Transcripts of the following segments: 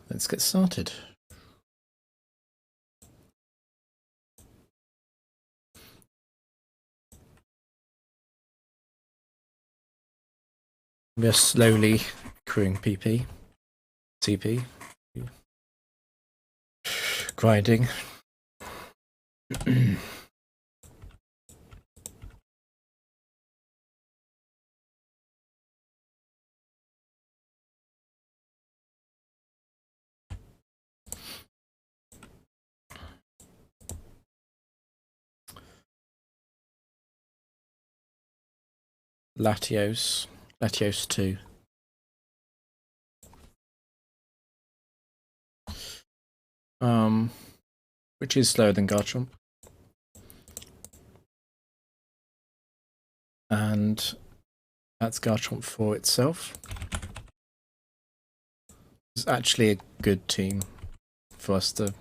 Let's get started. We are slowly accruing PP, CP, grinding. Latios 2. Which is slower than Garchomp. And that's Garchomp 4 itself. It's actually a good team for us to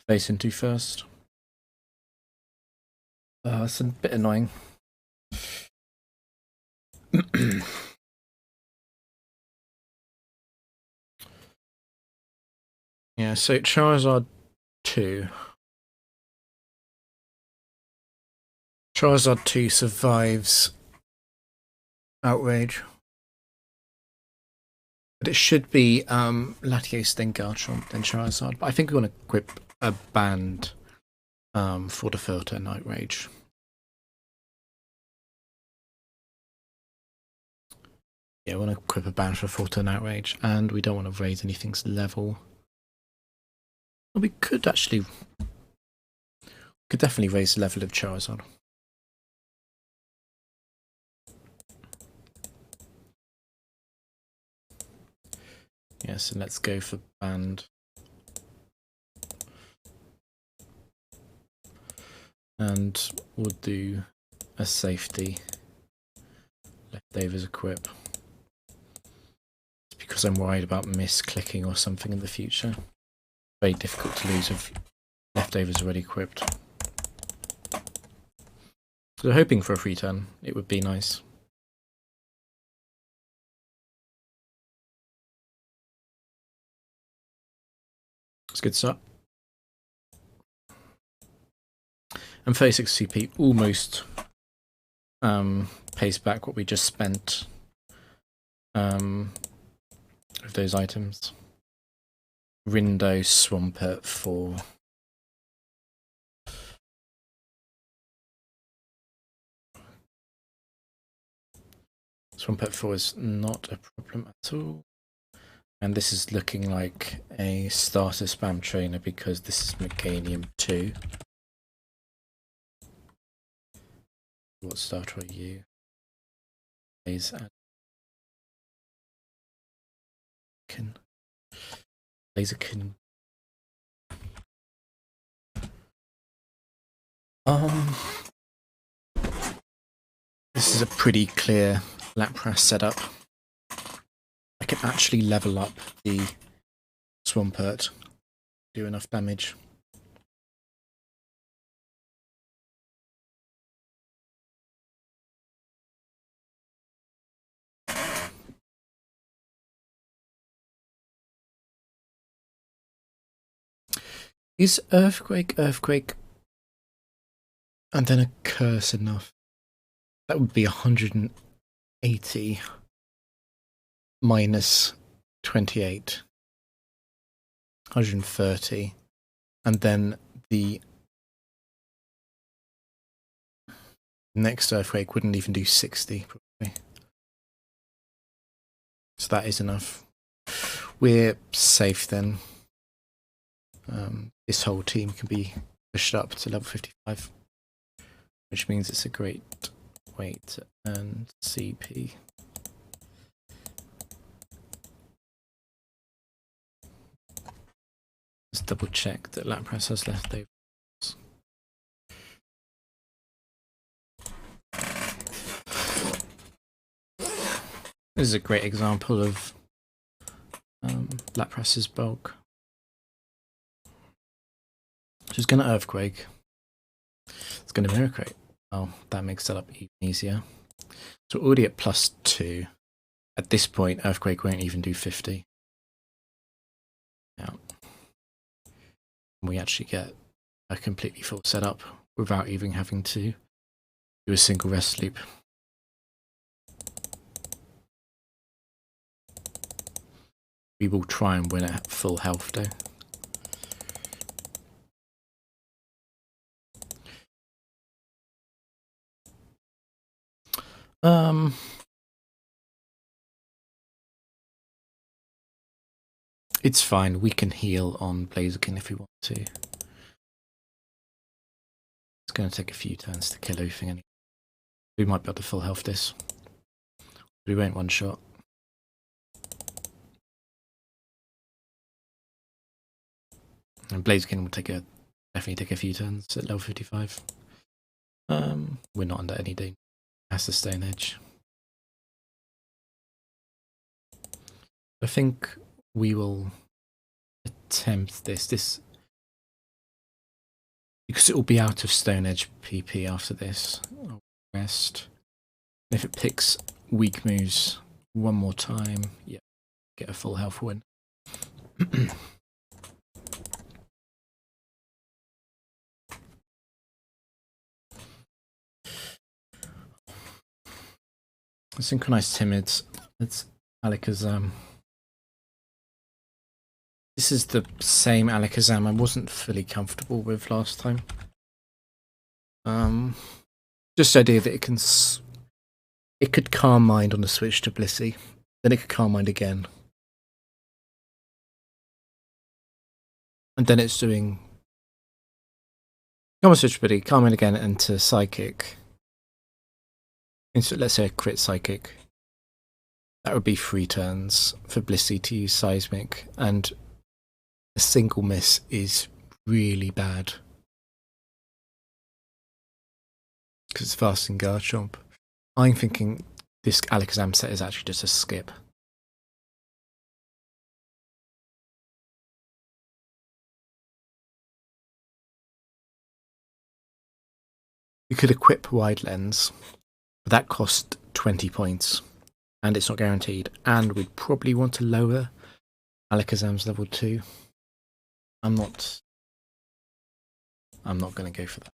face into first. It's a bit annoying. Yeah, so Charizard 2. Charizard 2 survives Outrage. But it should be Latios, then Garchomp, then Charizard. But I think we want to equip a band for the filter and Outrage. Yeah, we want to equip a band for filter and Outrage, and we don't want to raise anything's level. Well, we could definitely raise the level of Charizard. Yeah, so let's go for band. And we'll do a safety leftovers equip. It's because I'm worried about misclicking or something in the future. Very difficult to lose if leftovers already equipped. So we're hoping for a free turn. It would be nice. It's a good start. And 36 CP almost pays back what we just spent with those items. Rindo, Swampert 4. Swampert 4 is not a problem at all. And this is looking like a starter spam trainer because this is Meganium 2. What starter are you? Laserkin. This is a pretty clear Lapras setup. I can actually level up the Swampert, do enough damage. Is Earthquake, and then a Curse enough? That would be 180 minus 28. 130. And then the next Earthquake wouldn't even do 60, probably. So that is enough. We're safe then. This whole team can be pushed up to level 55, which means it's a great way to earn CP. Let's double check that Lapras has leftovers. This is a great example of Lapras's bulk. Just going to Earthquake. It's going to Mirror Create. Oh, that makes it up even easier. So we're already at +2. At this point, Earthquake won't even do 50. Yeah. We actually get a completely full setup without even having to do a single rest loop. We will try and win at full health though. It's fine, we can heal on Blaziken if we want to. It's going to take a few turns to kill everything anyway. We might be able to full health this. We won't one shot. And Blaziken will definitely take a few turns at level 55. We're not under any danger. Has to stay on edge. I think we will attempt this because it will be out of Stone Edge PP after this. I'll rest. If it picks weak moves one more time, yeah, get a full health win. Synchronized Timids. It's Alakazam. This is the same Alakazam I wasn't fully comfortable with last time. Just the idea that it could Calm Mind on the switch to Blissey, then it could Calm Mind again, and then it's doing Calm Switch Blissey, Calm Mind again into Psychic. Let's say a crit Psychic. That would be 3 turns for Blissey to use Seismic, and a single miss is really bad. Because it's fasting Garchomp. I'm thinking this Alakazam set is actually just a skip. We could equip Wide Lens, but that cost 20 points, and it's not guaranteed, and we'd probably want to lower Alakazam's level 2. I'm not going to go for that.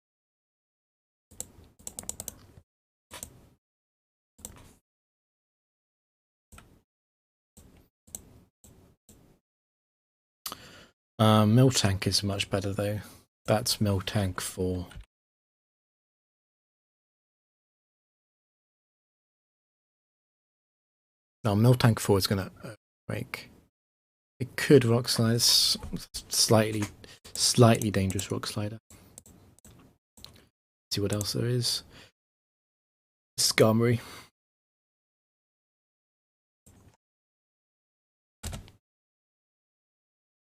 Miltank is much better though. That's Miltank for no, Miltank 4 is gonna break. It could Rock Slide, slightly dangerous Rock Slider. See what else there is. Skarmory.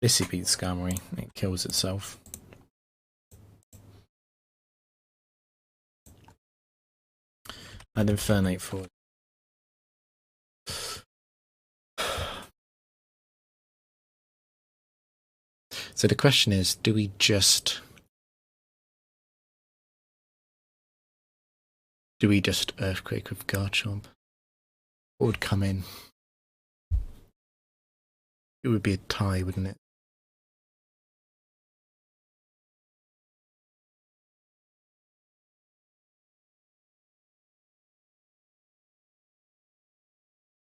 Blissey beats Skarmory. It kills itself. And Infernape forward. So the question is, do we just Earthquake with Garchomp? What would come in? It would be a tie, wouldn't it?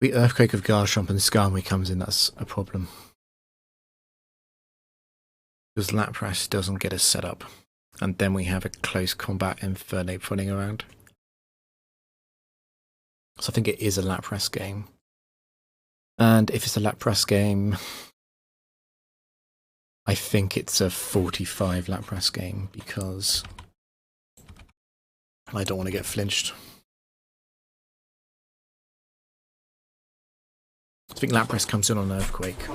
We Earthquake of Garchomp and Skarmory comes in, that's a problem. Because Lapras doesn't get us set up. And then we have a close combat Infernape running around. So I think it is a Lapras game. And if it's a Lapras game, I think it's a 45 Lapras game because I don't want to get flinched. I think Lapras comes in on Earthquake.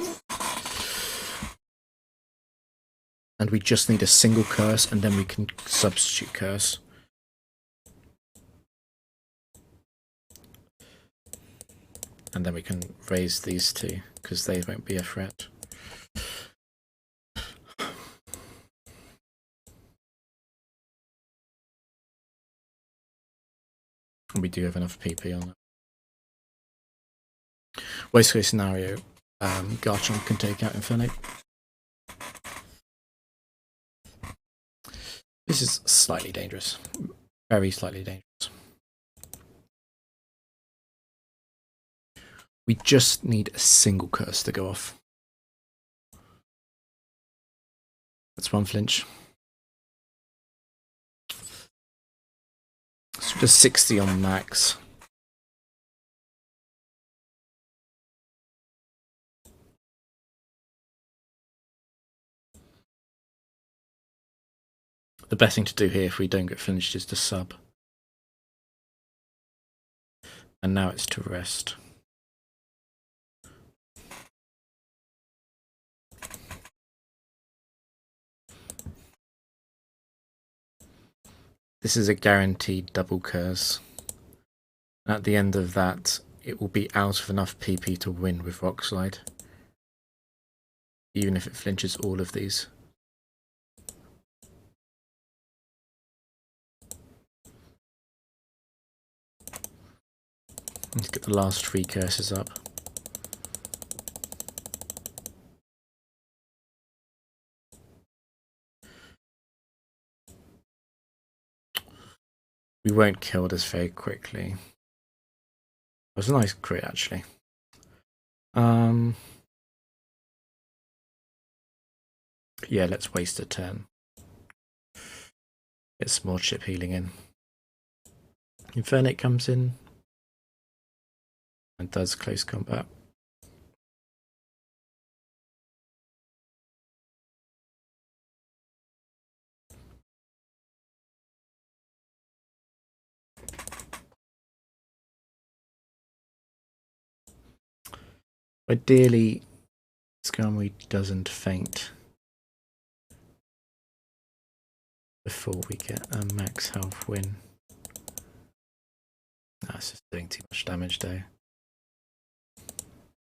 And we just need a single curse and then we can substitute curse. And then we can raise these two because they won't be a threat. We do have enough PP on that. Worst case scenario, Garchomp can take out Infernape. This is slightly dangerous. Very slightly dangerous. We just need a single curse to go off. That's one flinch. So just 60 on max. The best thing to do here if we don't get flinched is to sub. And now it's to rest. This is a guaranteed double curse. At the end of that, it will be out of enough PP to win with Rock Slide. Even if it flinches all of these. Let's get the last 3 curses up. We won't kill this very quickly. It was a nice crit, actually. Yeah, let's waste a turn. Get some more chip healing in. Infernape comes in and does close combat. Ideally, Skarmory doesn't faint before we get a max health win. That's just doing too much damage though.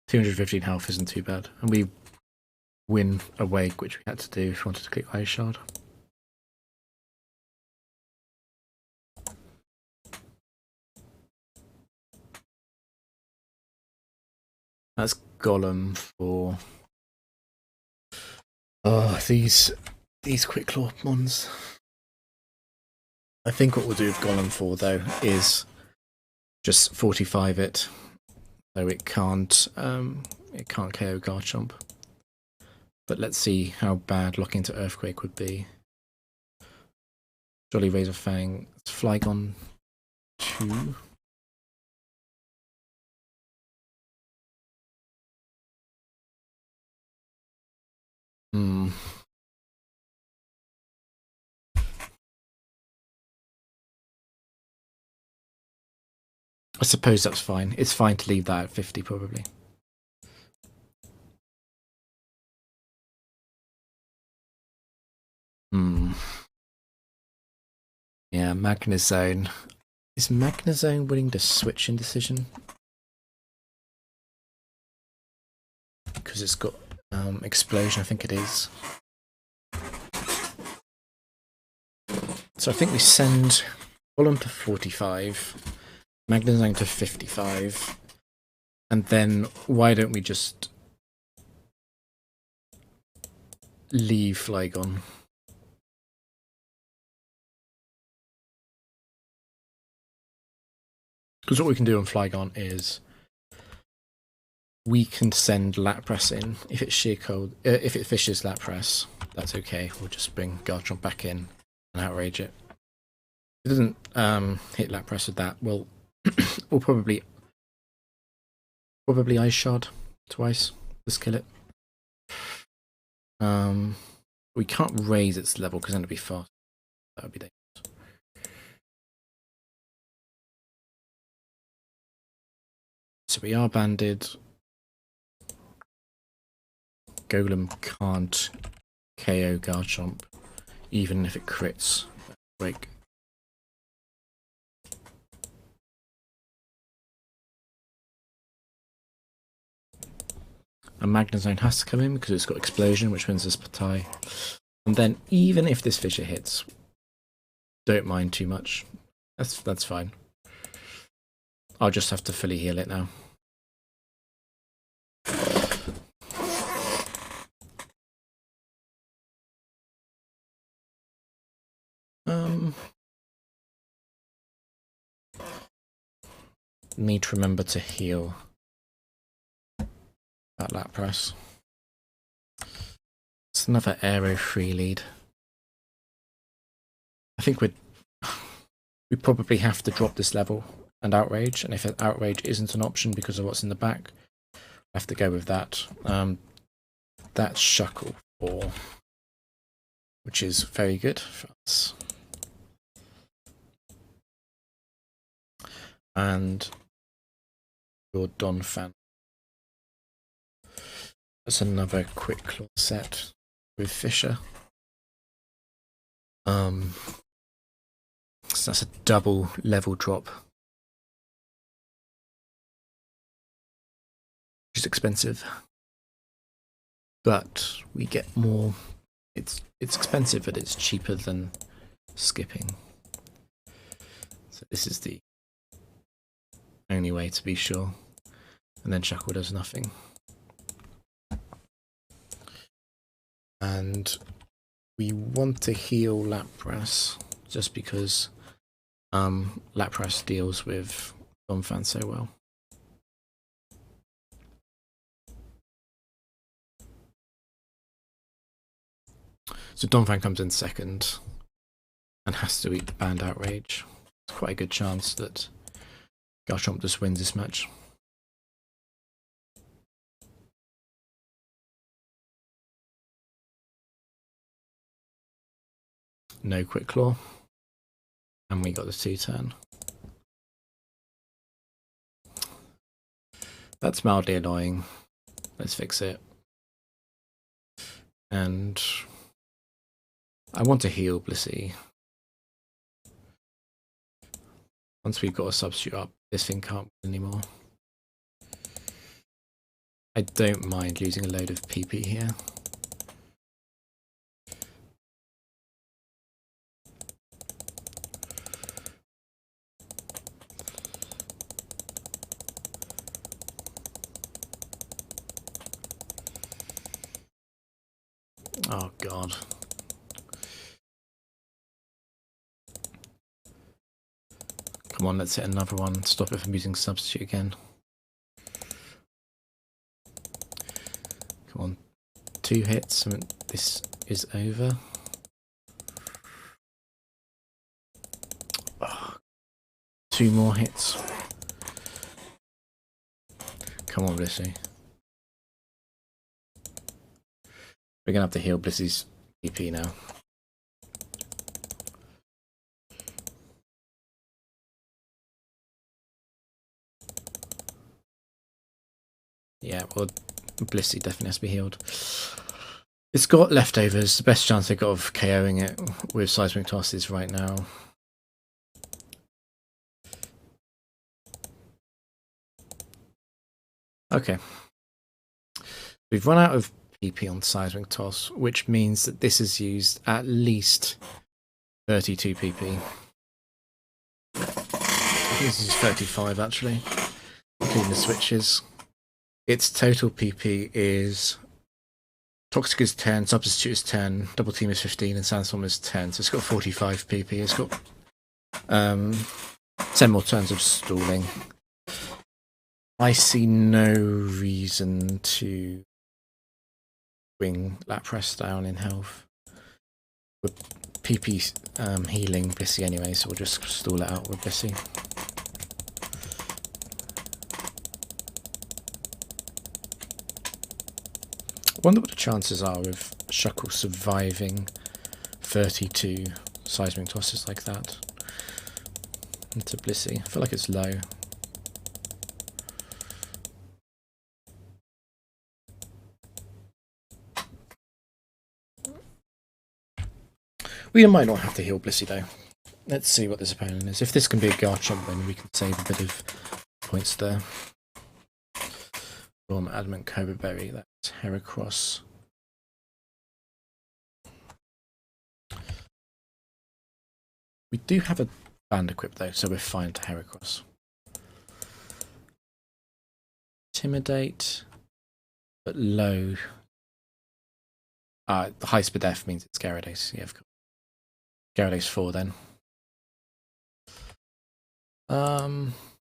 215 health isn't too bad. And we win a wake, which we had to do if we wanted to click Ice Shard. That's Golem for these Quick Claw ones. I think what we'll do with Golem for though is just 45 it, so it can't KO Garchomp. But let's see how bad locking into Earthquake would be. Jolly Razor Fang. It's Flygon 2. I suppose that's fine. It's fine to leave that at 50 probably. Yeah, Magnezone. Is Magnezone willing to switch Indecision? Because it's got Explosion, I think it is. So I think we send Golem to 45, Magnezone to 55, and then why don't we just leave Flygon? Because what we can do on Flygon is we can send Lapras in. If it's Sheer Cold, if it fishes Lapras, that's okay. We'll just bring Garchomp back in and outrage it. If it doesn't hit Lapras with that, we'll probably Ice Shard twice. Just kill it. We can't raise its level because then it'd be fast. That would be dangerous. So we are banded. Golem can't KO Garchomp, even if it crits. Break. And Magnezone has to come in because it's got Explosion, which wins this tie. And then even if this Fissure hits, don't mind too much. That's fine. I'll just have to fully heal it now. Need to remember to heal that Lapras. It's another Aero free lead. I think we probably have to drop this level and Outrage, and if Outrage isn't an option because of what's in the back, I have to go with that. That's Shuckle 4, which is very good for us. And your Donphan. That's another Quick Claw set with Fisher. So that's a double level drop, which is expensive, but we get more. It's expensive, but it's cheaper than skipping. So this is the only way to be sure. And then Shuckle does nothing. And we want to heal Lapras just because Lapras deals with Donphan so well. So Donphan comes in second and has to eat the banned Outrage. It's quite a good chance that Garchomp just wins this match. No Quick Claw. And we got the 2-turn. That's mildly annoying. Let's fix it. And I want to heal Blissey. Once we've got a substitute up, this thing can't win anymore. I don't mind losing a load of PP here. Oh god. Come on, let's hit another one. Stop it from using substitute again. Come on. 2 hits and this is over. Oh, 2 more hits. Come on, Blissey. We're going to have to heal Blissey's PP now. Yeah, well, Blissey definitely has to be healed. It's got leftovers. The best chance they've got of KOing it with Seismic Toss is right now. Okay. We've run out of PP on Seismic Toss, which means that this has used at least 32 PP. I think this is 35 actually, including the switches. Its total PP is Toxic is 10, Substitute is 10, Double Team is 15, and Sandstorm is 10. So it's got 45 PP. It's got 10 more turns of stalling. I see no reason to bring Lapras down in health. We're PP healing Blissey anyway, so we'll just stall it out with Blissey. I wonder what the chances are of Shuckle surviving 32 Seismic Tosses like that into Blissey. I feel like it's low. We might not have to heal Blissey though. Let's see what this opponent is. If this can be a Garchomp, then we can save a bit of points there. From Adamant Cobra Berry, that's Heracross. We do have a band equipped though, so we're fine to Heracross. Intimidate, but low. High Spadef means it's Gyarados. Yeah, of course. Gyarados 4 then.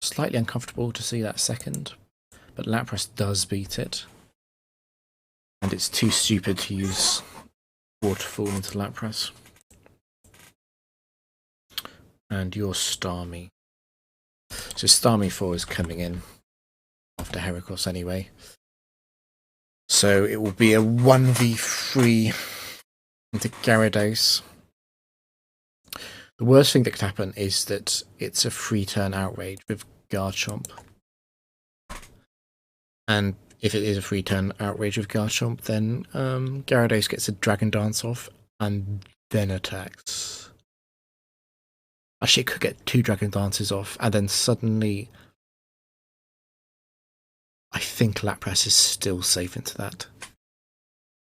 Slightly uncomfortable to see that second, but Lapras does beat it. And it's too stupid to use Waterfall into Lapras. And your Starmie. So Starmie 4 is coming in after Heracross anyway. So it will be a 1v3 into Gyarados. The worst thing that could happen is that it's a free turn Outrage with Garchomp. And if it is a free turn Outrage with Garchomp, then Gyarados gets a Dragon Dance off and then attacks. Actually, it could get 2 Dragon Dances off, and then suddenly I think Lapras is still safe into that.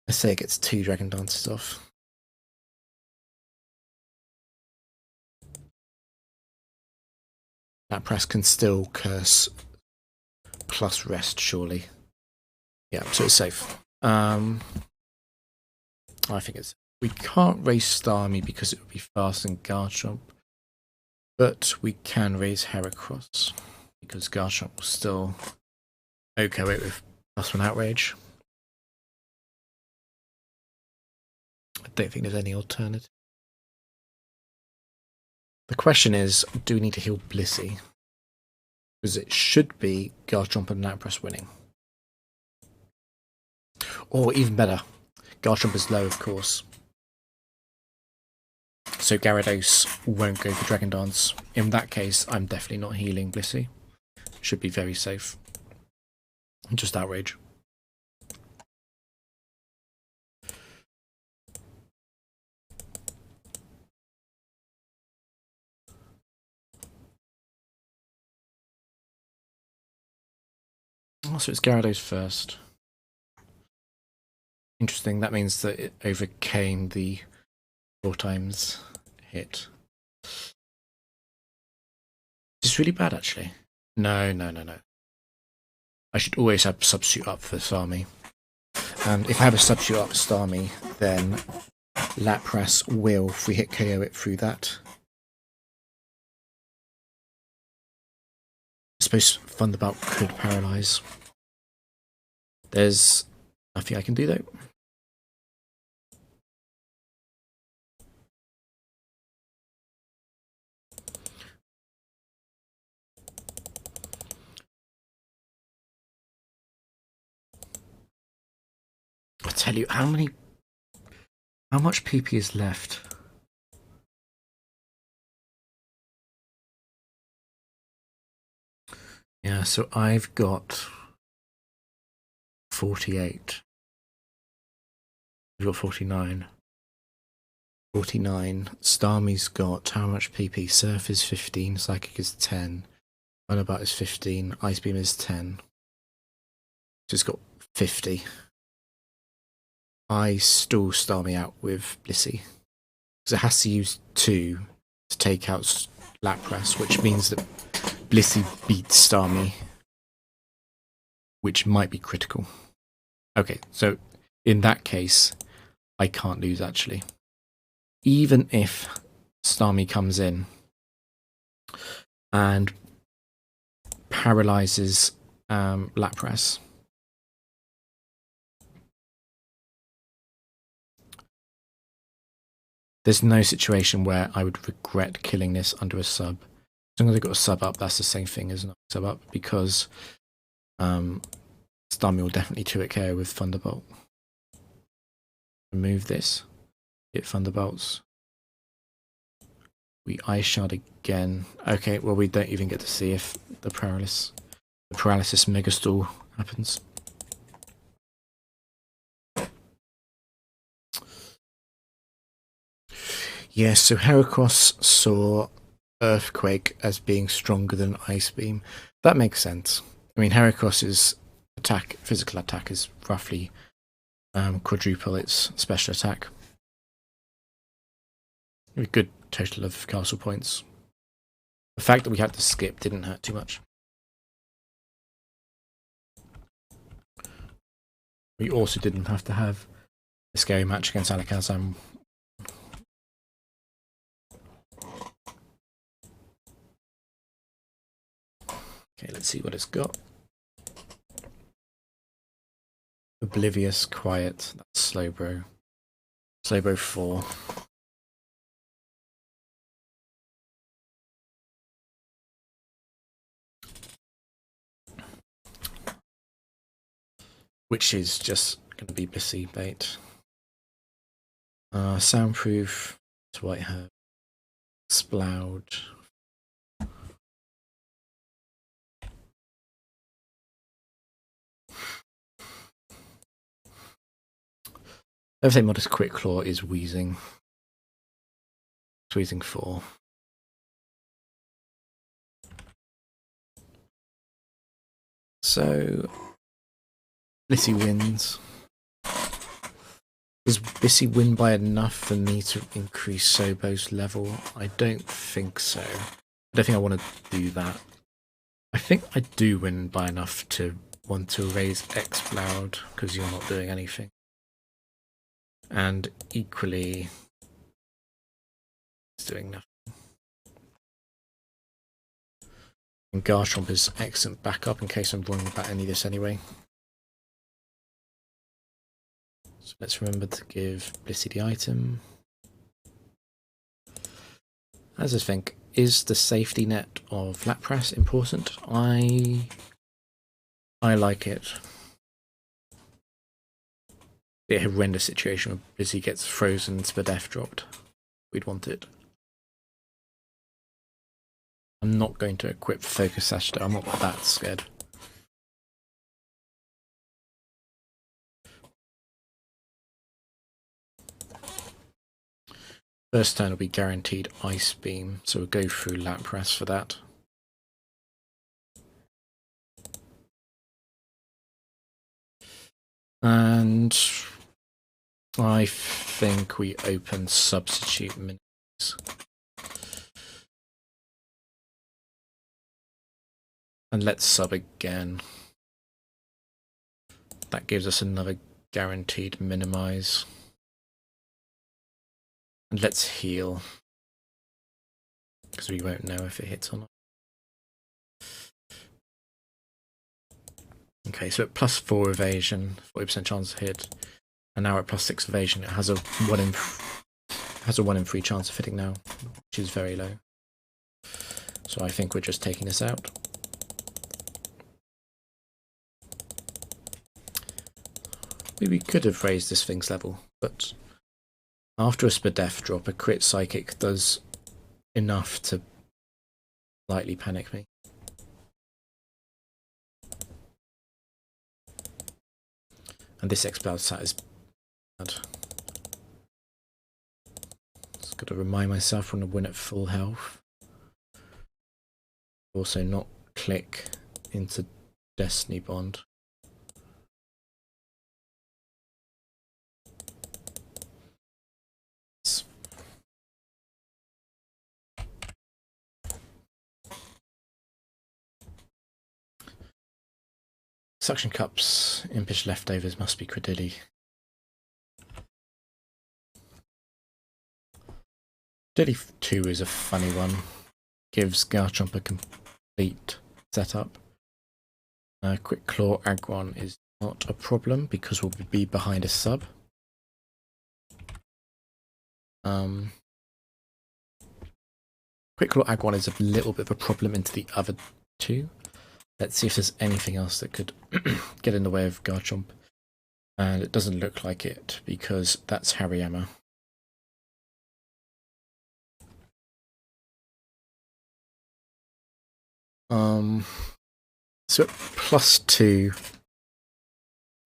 I say it gets 2 Dragon Dances off. Lapras can still curse plus rest, surely. Yeah, so it's safe. I think it's... We can't raise Starmie because it would be faster than Garchomp. But we can raise Heracross because Garchomp will still okay it with +1 Outrage. I don't think there's any alternative. The question is, do we need to heal Blissey? Because it should be Garchomp and Lapras winning. Or even better, Garchomp is low, of course. So Gyarados won't go for Dragon Dance. In that case, I'm definitely not healing Blissey. Should be very safe. Just Outrage. Oh, so it's Gyarados first. Interesting, that means that it overcame the 4 times hit. This is really bad, actually. No. I should always have substitute up for Starmie. And if I have a substitute up for Starmie, then Lapras will free hit KO it through that. I suppose Thunderbolt could paralyze. There's nothing I can do though. I tell you, how much PP is left? Yeah, so I've got 48. I've got 49. 49. Starmie's got how much PP? Surf is 15, Psychic is 10, Runabout is 15, Ice Beam is 10. So it's got 50. I stall Starmie out with Blissey. Because it has to use 2 to take out Lapras, which means that Blissey beats Starmie, which might be critical. Okay, so in that case, I can't lose actually. Even if Starmie comes in and paralyzes Lapras, there's no situation where I would regret killing this under a sub. As long as I've got a sub up, that's the same thing as not a sub up, because Starmie will definitely 2-hit KO with Thunderbolt. Remove this. Hit Thunderbolts. We Ice Shard again. Okay, well we don't even get to see if the paralysis Megastall happens. Yeah, so Heracross saw Earthquake as being stronger than Ice Beam. That makes sense. I mean, Heracross's physical attack is roughly quadruple its special attack. A good total of castle points. The fact that we had to skip didn't hurt too much. We also didn't have to have a scary match against Alakazam. Okay, let's see what it's got. Oblivious, Quiet, that's Slowbro. Slowbro 4. Which is just going to be Blissey bait. Soundproof, to White Herb, Sploud. Everything Modest Quick Claw is Wheezing. It's Wheezing 4. So Blissey wins. Does Blissey win by enough for me to increase Sobo's level? I don't think so. I don't think I want to do that. I think I do win by enough to want to raise Exploud because you're not doing anything. And equally, it's doing nothing. And Garchomp is excellent backup in case I'm wrong about any of this anyway. So let's remember to give Blissey the item. As I think, is the safety net of Lapras important? I like it. Be a horrendous situation where Blissey gets frozen and Spadef dropped. We'd want it. I'm not going to equip Focus Sash though, I'm not that scared. First turn will be guaranteed Ice Beam, so we'll go through Lapras for that. And I think we open Substitute Minis. And let's sub again. That gives us another guaranteed minimize. And let's heal. Because we won't know if it hits or not. Okay, so at +4 evasion, 40% chance to hit. And now at +6 evasion, it has a 1 in 3 chance of hitting now, which is very low. So I think we're just taking this out. We could have raised this thing's level, but after a Spadef drop, a crit Psychic does enough to slightly panic me. And this Exploud sat is bad. Just got to remind myself when I win at full health. Also not click into Destiny Bond. Suction Cups, Impish Leftovers must be Credilli. Credilli 2 is a funny one. Gives Garchomp a complete setup. Quick Claw Aggron is not a problem because we'll be behind a sub. Quick Claw Aggron is a little bit of a problem into the other two. Let's see if there's anything else that could get in the way of Garchomp. And it doesn't look like it because that's Hariyama. So at +2,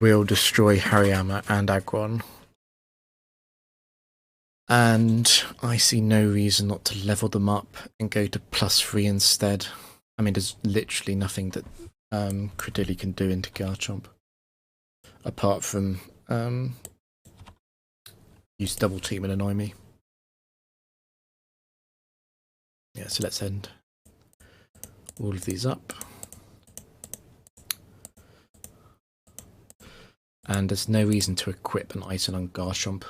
we'll destroy Hariyama and Aggron. And I see no reason not to level them up and go to +3 instead. I mean, there's literally nothing that Credilli can do into Garchomp. Apart from use Double Team and annoy me. Yeah, so let's end all of these up. and there's no reason to equip an item on Garchomp.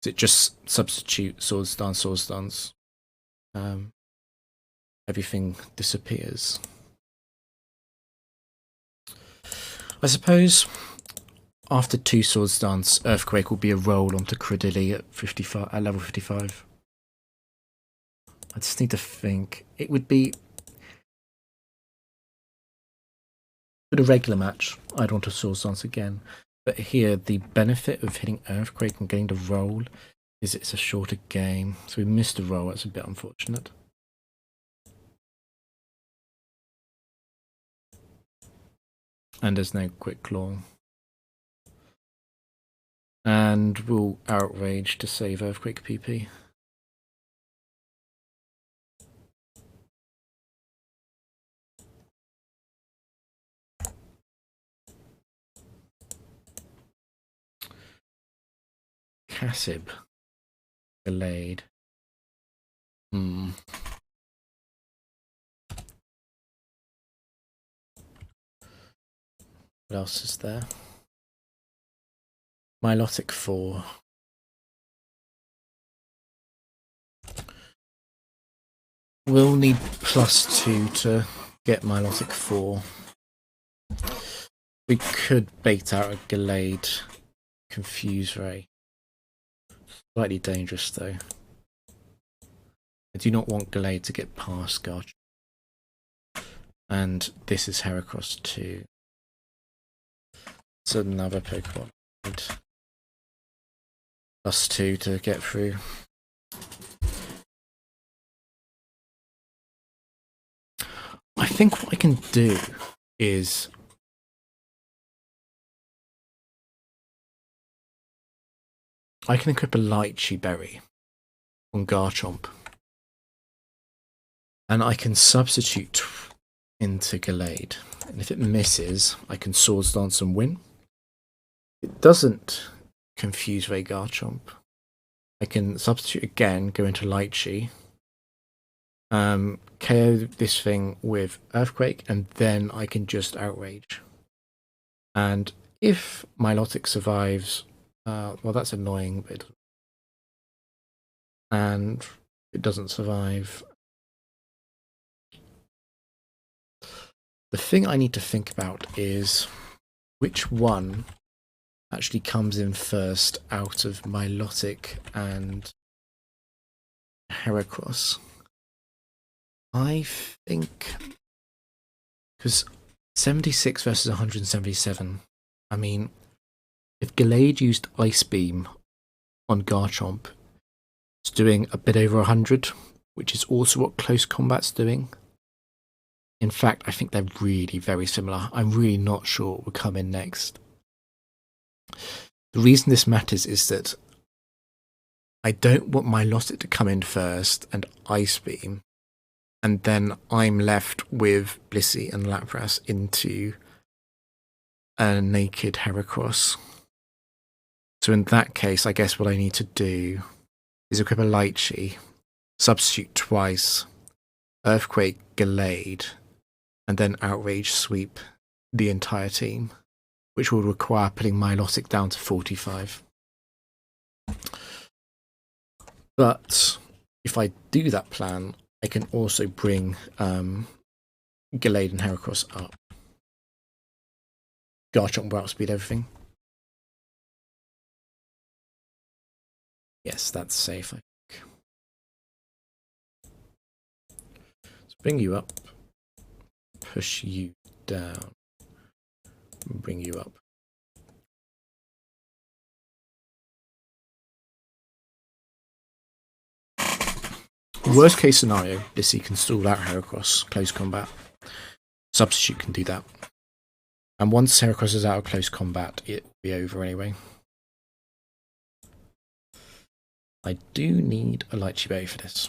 It just substitute Swords Dance. Everything disappears. I suppose after 2 Swords Dance, Earthquake will be a roll onto Cradily at level 55. I just need to think. It would be for a regular match, I'd want to Swords Dance again. But here, the benefit of hitting Earthquake and getting the roll is it's a shorter game. So we missed the roll, that's a bit unfortunate. And there's no Quick Claw. And we'll Outrage to save Earthquake PP. Cassib. Delayed. What else is there? Milotic 4. We'll need +2 to get Milotic 4. We could bait out a Gallade Confuse Ray. Slightly dangerous though. I do not want Gallade to get past Garchomp. And this is Heracross 2. It's another Pokemon. +2 to get through. I think what I can do is I can equip a Lychee Berry on Garchomp. And I can substitute into Gallade. And if it misses, I can Swords Dance and win. It doesn't Confuse Ray Garchomp. I can substitute again, go into Lychee. KO this thing with Earthquake, and then I can just Outrage. And if Milotic survives, well, that's annoying, but and it doesn't survive. The thing I need to think about is which one actually comes in first out of Milotic and Heracross. I think because 76 versus 177. I mean, if Gallade used Ice Beam on Garchomp, it's doing a bit over 100, which is also what Close Combat's doing. In fact, I think they're really very similar. I'm really not sure what will come in next. The reason this matters is that I don't want Milotic to come in first and Ice Beam, and then I'm left with Blissey and Lapras into a naked Heracross. So in that case, I guess what I need to do is equip a Lychee, substitute twice, Earthquake, Gallade, and then Outrage sweep the entire team, which will require putting Milotic down to 45. But if I do that plan, I can also bring Gallade and Heracross up. Garchomp will outspeed everything. Yes, that's safe, I think. Let's bring you up. Push you down. Bring you up. Worst case scenario, Blissey can stall out Heracross, Close Combat. Substitute can do that. And once Heracross is out of Close Combat, it will be over anyway. I do need a Lychee Berry for this.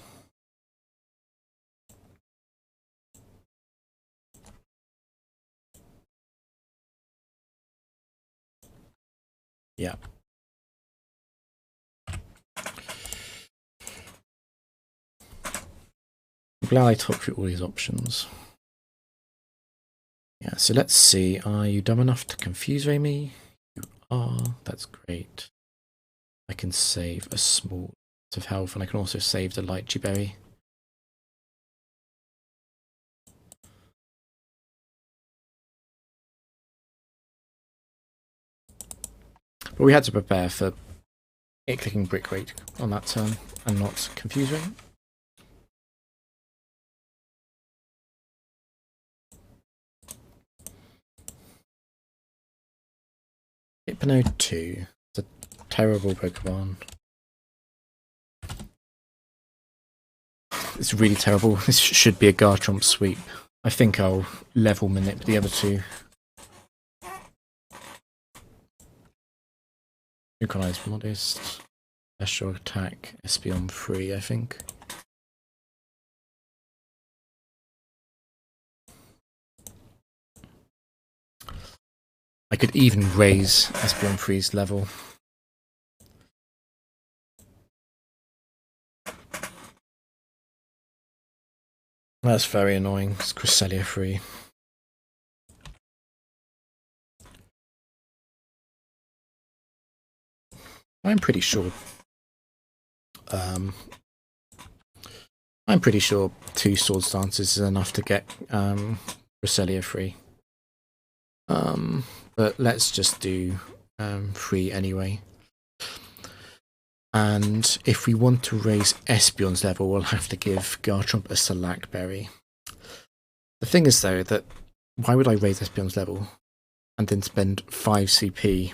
Yeah. I'm glad I talked through all these options. Yeah, so let's see. Are you dumb enough to confuse Ray me? You Oh, that's great. I can save a small bit of health, and I can also save the lychee berry. But we had to prepare for it clicking brick rate on that turn and not confusing. Hypno 2. It's a terrible Pokemon. It's really terrible. This should be a Garchomp sweep. I think I'll level manip the other two. Synchronized Modest. Special attack. Espeon 3, I think. I could even raise Espeon 3's level. That's very annoying. It's Cresselia 3. I'm pretty sure. I'm pretty sure 2 Swords Dances is enough to get Cresselia 3. But let's just do 3 anyway. And if we want to raise Espeon's level, we'll have to give Garchomp a Select Berry. The thing is, though, that why would I raise Espeon's level and then spend 5 CP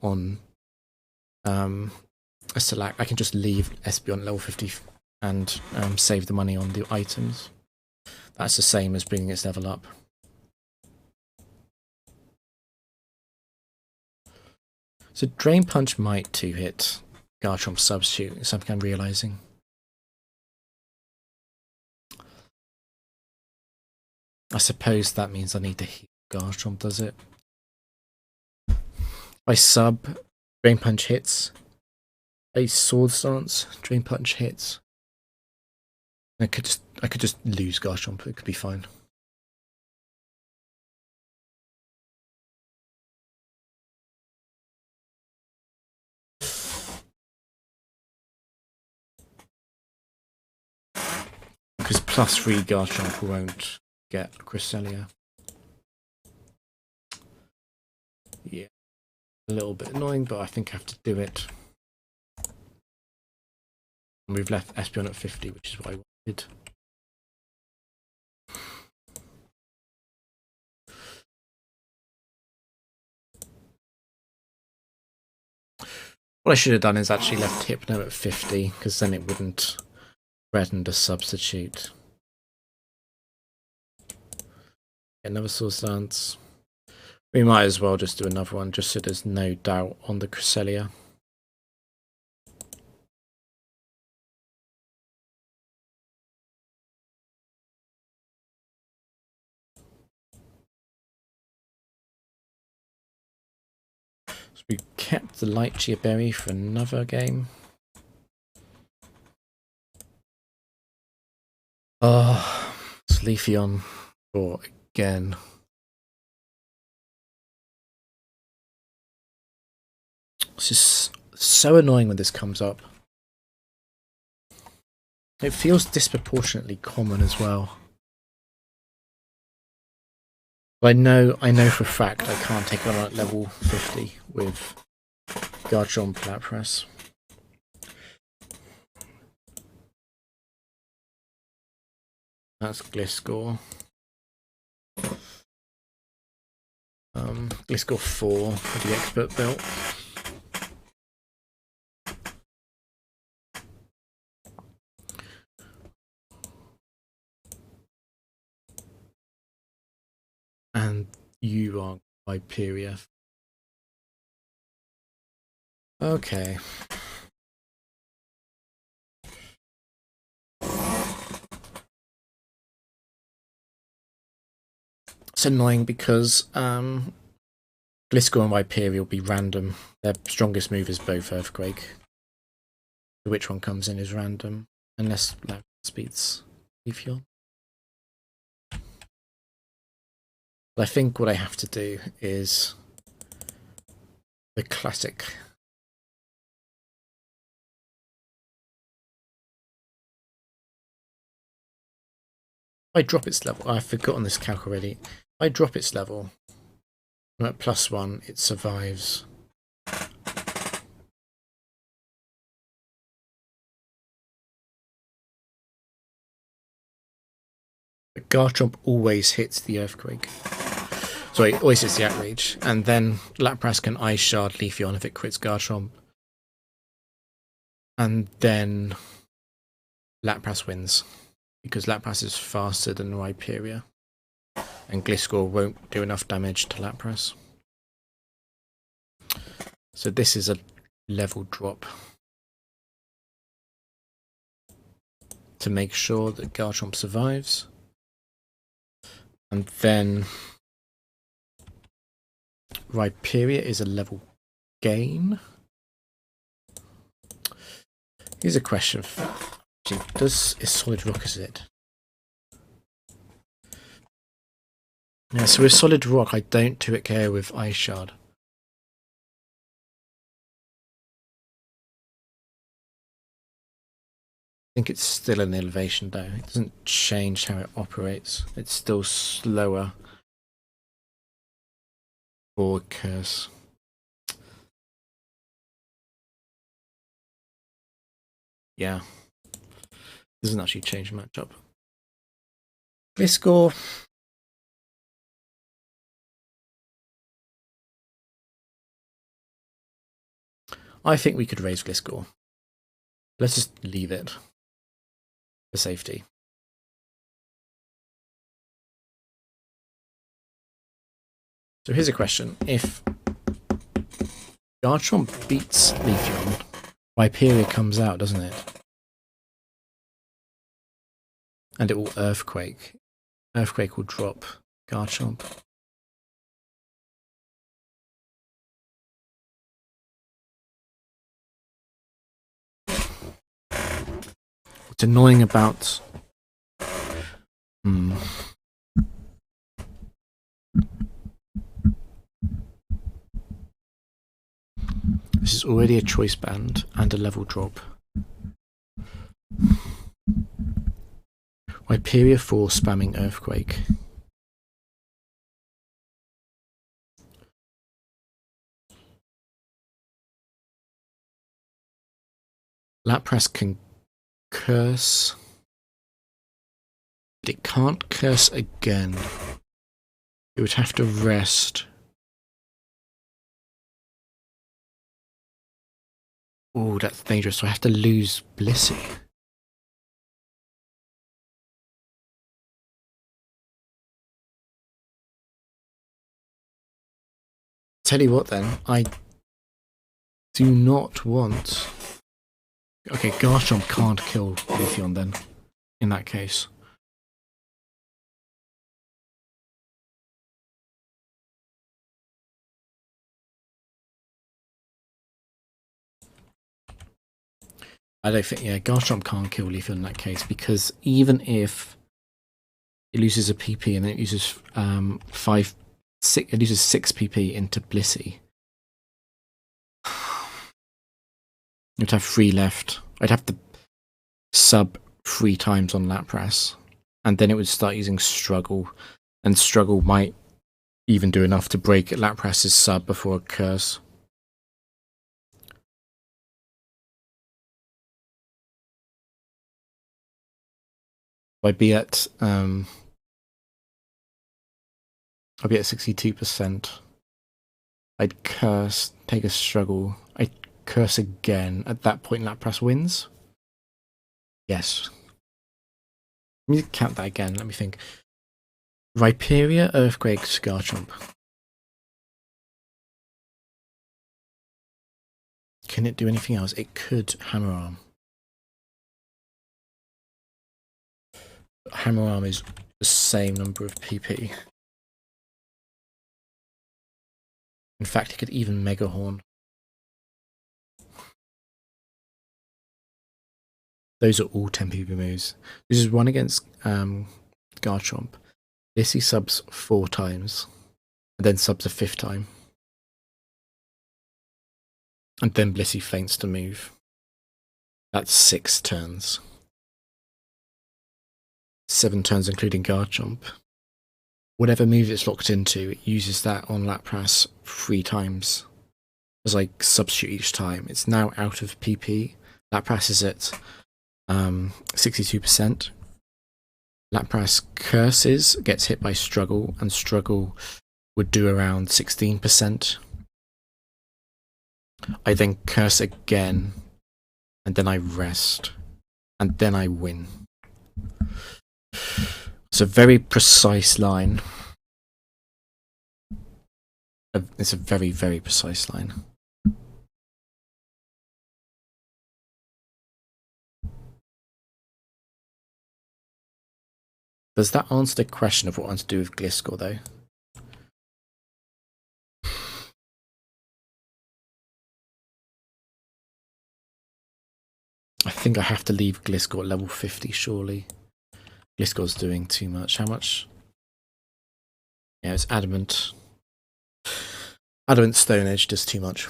on a Select? I can just leave Espeon level 50 and save the money on the items. That's the same as bringing its level up. So Drain Punch might 2-hit Garchomp Substitute, is something I'm realising. I suppose that means I need to heal Garchomp, does it? If I sub, Drain Punch hits. A Swords Dance, Drain Punch hits. I could just lose Garchomp, it could be fine. Because +3 Garchomp won't get Cresselia. Yeah, a little bit annoying, but I think I have to do it. And we've left Espeon at 50, which is what I wanted. What I should have done is actually left Hypno at 50, because then it wouldn't threaten to substitute. Get another Swords Dance. We might as well just do another one, just so there's no doubt on the Cresselia. So we kept the Lychee Berry for another game. Oh, it's Leafeon for again. It's just so annoying when this comes up. It feels disproportionately common as well. But I know for a fact I can't take it on at level 50 with Garchomp Lapras. That's Gliscor. Gliscor 4 with the expert belt. And you are Hyperia. Okay. It's annoying because Gliscor and Hyperia will be random. Their strongest move is both Earthquake. Which one comes in is random, unless Lapras beats Leafeon. But I think what I have to do is The classic. I drop its level. I've forgotten this calc already. I drop its level. I'm at +1. It survives. The Garchomp always hits the Earthquake. Sorry, always hits the Outrage. And then Lapras can Ice Shard Leafeon if it crits Garchomp. And then Lapras wins. Because Lapras is faster than Rhyperior. And Gliscor won't do enough damage to Lapras. So this is a level drop. To make sure that Garchomp survives. And then Rhyperior is a level gain. Here's a question. Is Solid Rock as it? Yeah, so with Solid Rock I don't 2-hit KO with Ice Shard. I think it's still an elevation though. It doesn't change how it operates. It's still slower for Curse. Yeah. Doesn't actually change the matchup. Gliscor. I think we could raise Gliscor. Let's just leave it for safety. So here's a question. If Garchomp beats Leafeon, Rhyperior comes out, doesn't it? And it will Earthquake. Earthquake will drop Garchomp. What's annoying about... This is already a choice band and a level drop. Rhyperior for spamming Earthquake. Lapras can curse. But it can't curse again. It would have to rest. Oh, that's dangerous. So I have to lose Blissey. Tell you what then, I do not want... Okay, Garchomp can't kill Leafeon then, in that case. I don't think, yeah, Garchomp can't kill Leafeon in that case, because even if it loses a PP and then it uses it loses 6 PP into Blissey, you'd have 3 left. I'd have to sub 3 times on Lapras, and then it would start using Struggle, and Struggle might even do enough to break Lapras's sub before a Curse. I'd be at 62%. I'd Curse, take a Struggle. I'd Curse again. At that point, Lapras wins. Yes. Let me count that again. Let me think. Rhyperior, Earthquake, Garchomp. Can it do anything else? It could Hammer Arm. Hammer Arm is the same number of PP. In fact, it could even Mega Horn. Those are all 10 PP moves. This is one against Garchomp. Blissey subs 4 times, and then subs a 5th time. And then Blissey feints to move. That's 6 turns. 7 turns including Garchomp. Whatever move it's locked into, it uses that on Lapras 3 times. As I substitute each time. It's now out of PP. Lapras is at 62%. Lapras curses, gets hit by Struggle, and Struggle would do around 16%. I then curse again, and then I rest, and then I win. It's a very precise line. It's a very, very precise line. Does that answer the question of what I'm to do with Gliscor, though? I think I have to leave Gliscor at level 50, surely. Gliscor's doing too much. How much? Yeah, it's Adamant. Adamant Stone Edge does too much.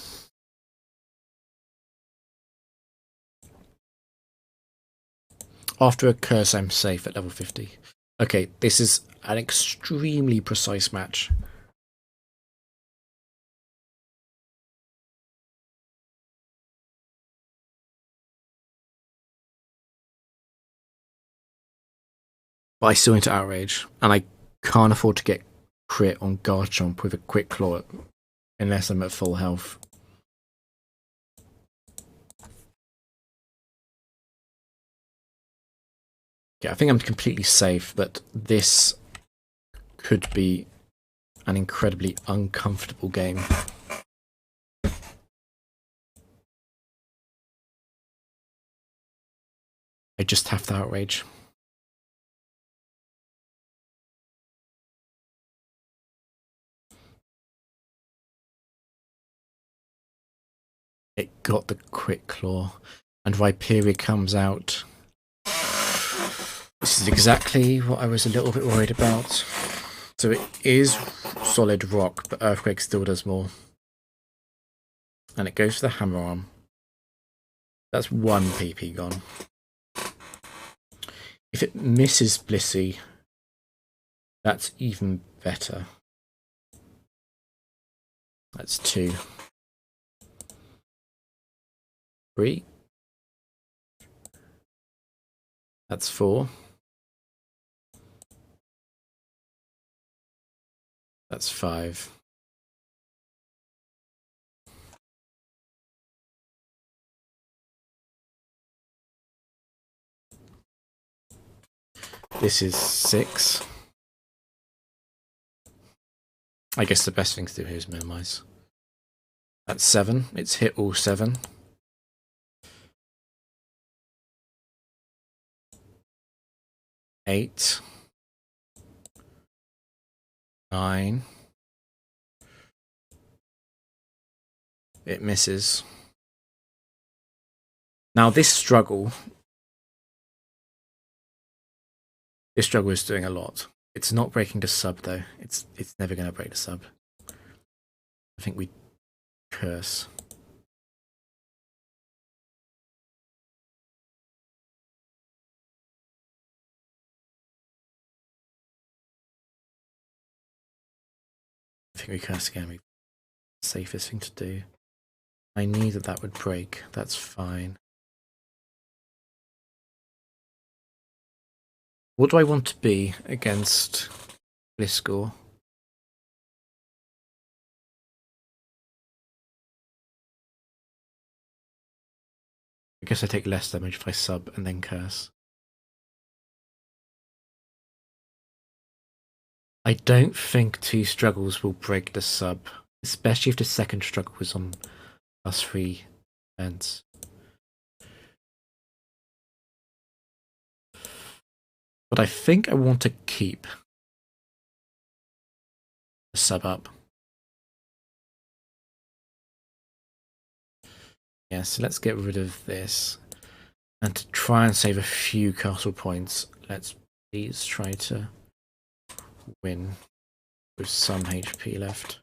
After a curse, I'm safe at level 50. Okay, this is an extremely precise match. But I still need to Outrage, and I can't afford to get crit on Garchomp with a Quick Claw unless I'm at full health. Yeah, I think I'm completely safe, but this could be an incredibly uncomfortable game. I just have to Outrage. It got the Quick Claw, and Rhyperior comes out. This is exactly what I was a little bit worried about. So it is solid rock, but Earthquake still does more. And it goes for the Hammer Arm. That's 1 PP gone. If it misses Blissey, that's even better. That's 2. 3. That's 4. That's 5. This is 6. I guess the best thing to do here is minimize. That's 7. It's hit all 7. 8. 9. It misses. Now this struggle is doing a lot. It's not breaking the sub though. It's never going to break the sub. I think we curse. I think we curse again. We safest thing to do. I knew that would break. That's fine. What do I want to be against Gliscor? I guess I take less damage if I sub and then curse. I don't think 2 struggles will break the sub, especially if the second struggle was on +3 events. But I think I want to keep the sub up. Yeah, so let's get rid of this. And to try and save a few castle points, let's please try to win with some HP left.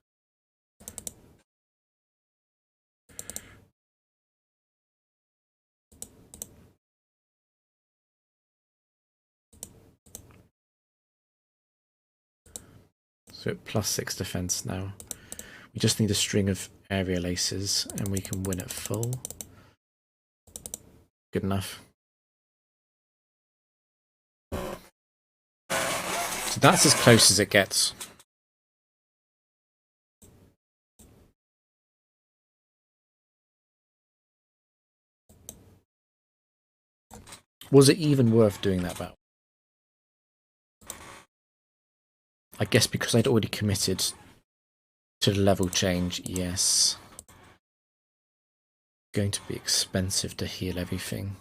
So at +6 defense now. We just need a string of aerial aces and we can win at full. Good enough. So that's as close as it gets. Was it even worth doing that battle? I guess because I'd already committed to the level change, yes. Going to be expensive to heal everything.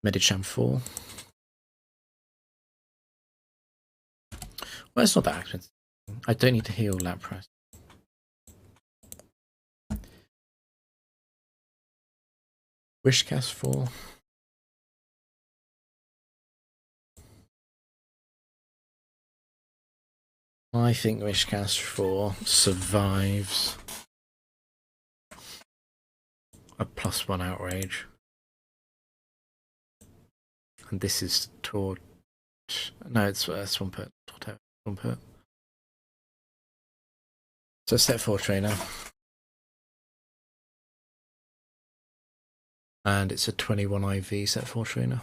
Medicham 4. Well, it's not that expensive. I don't need to heal Lapras. Wishcast 4. I think Wishcast 4 survives a +1 outrage. And this is Torch. No, it's Swampert. Swampert. So set 4 trainer. And it's a 21 IV set 4 trainer.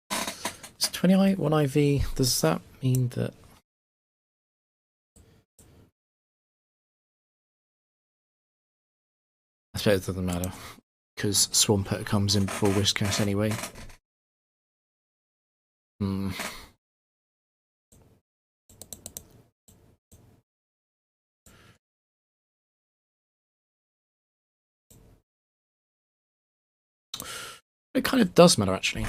It's 21 IV. Does that mean that? I suppose it doesn't matter because Swampert comes in before Wishcast anyway. It kind of does matter actually.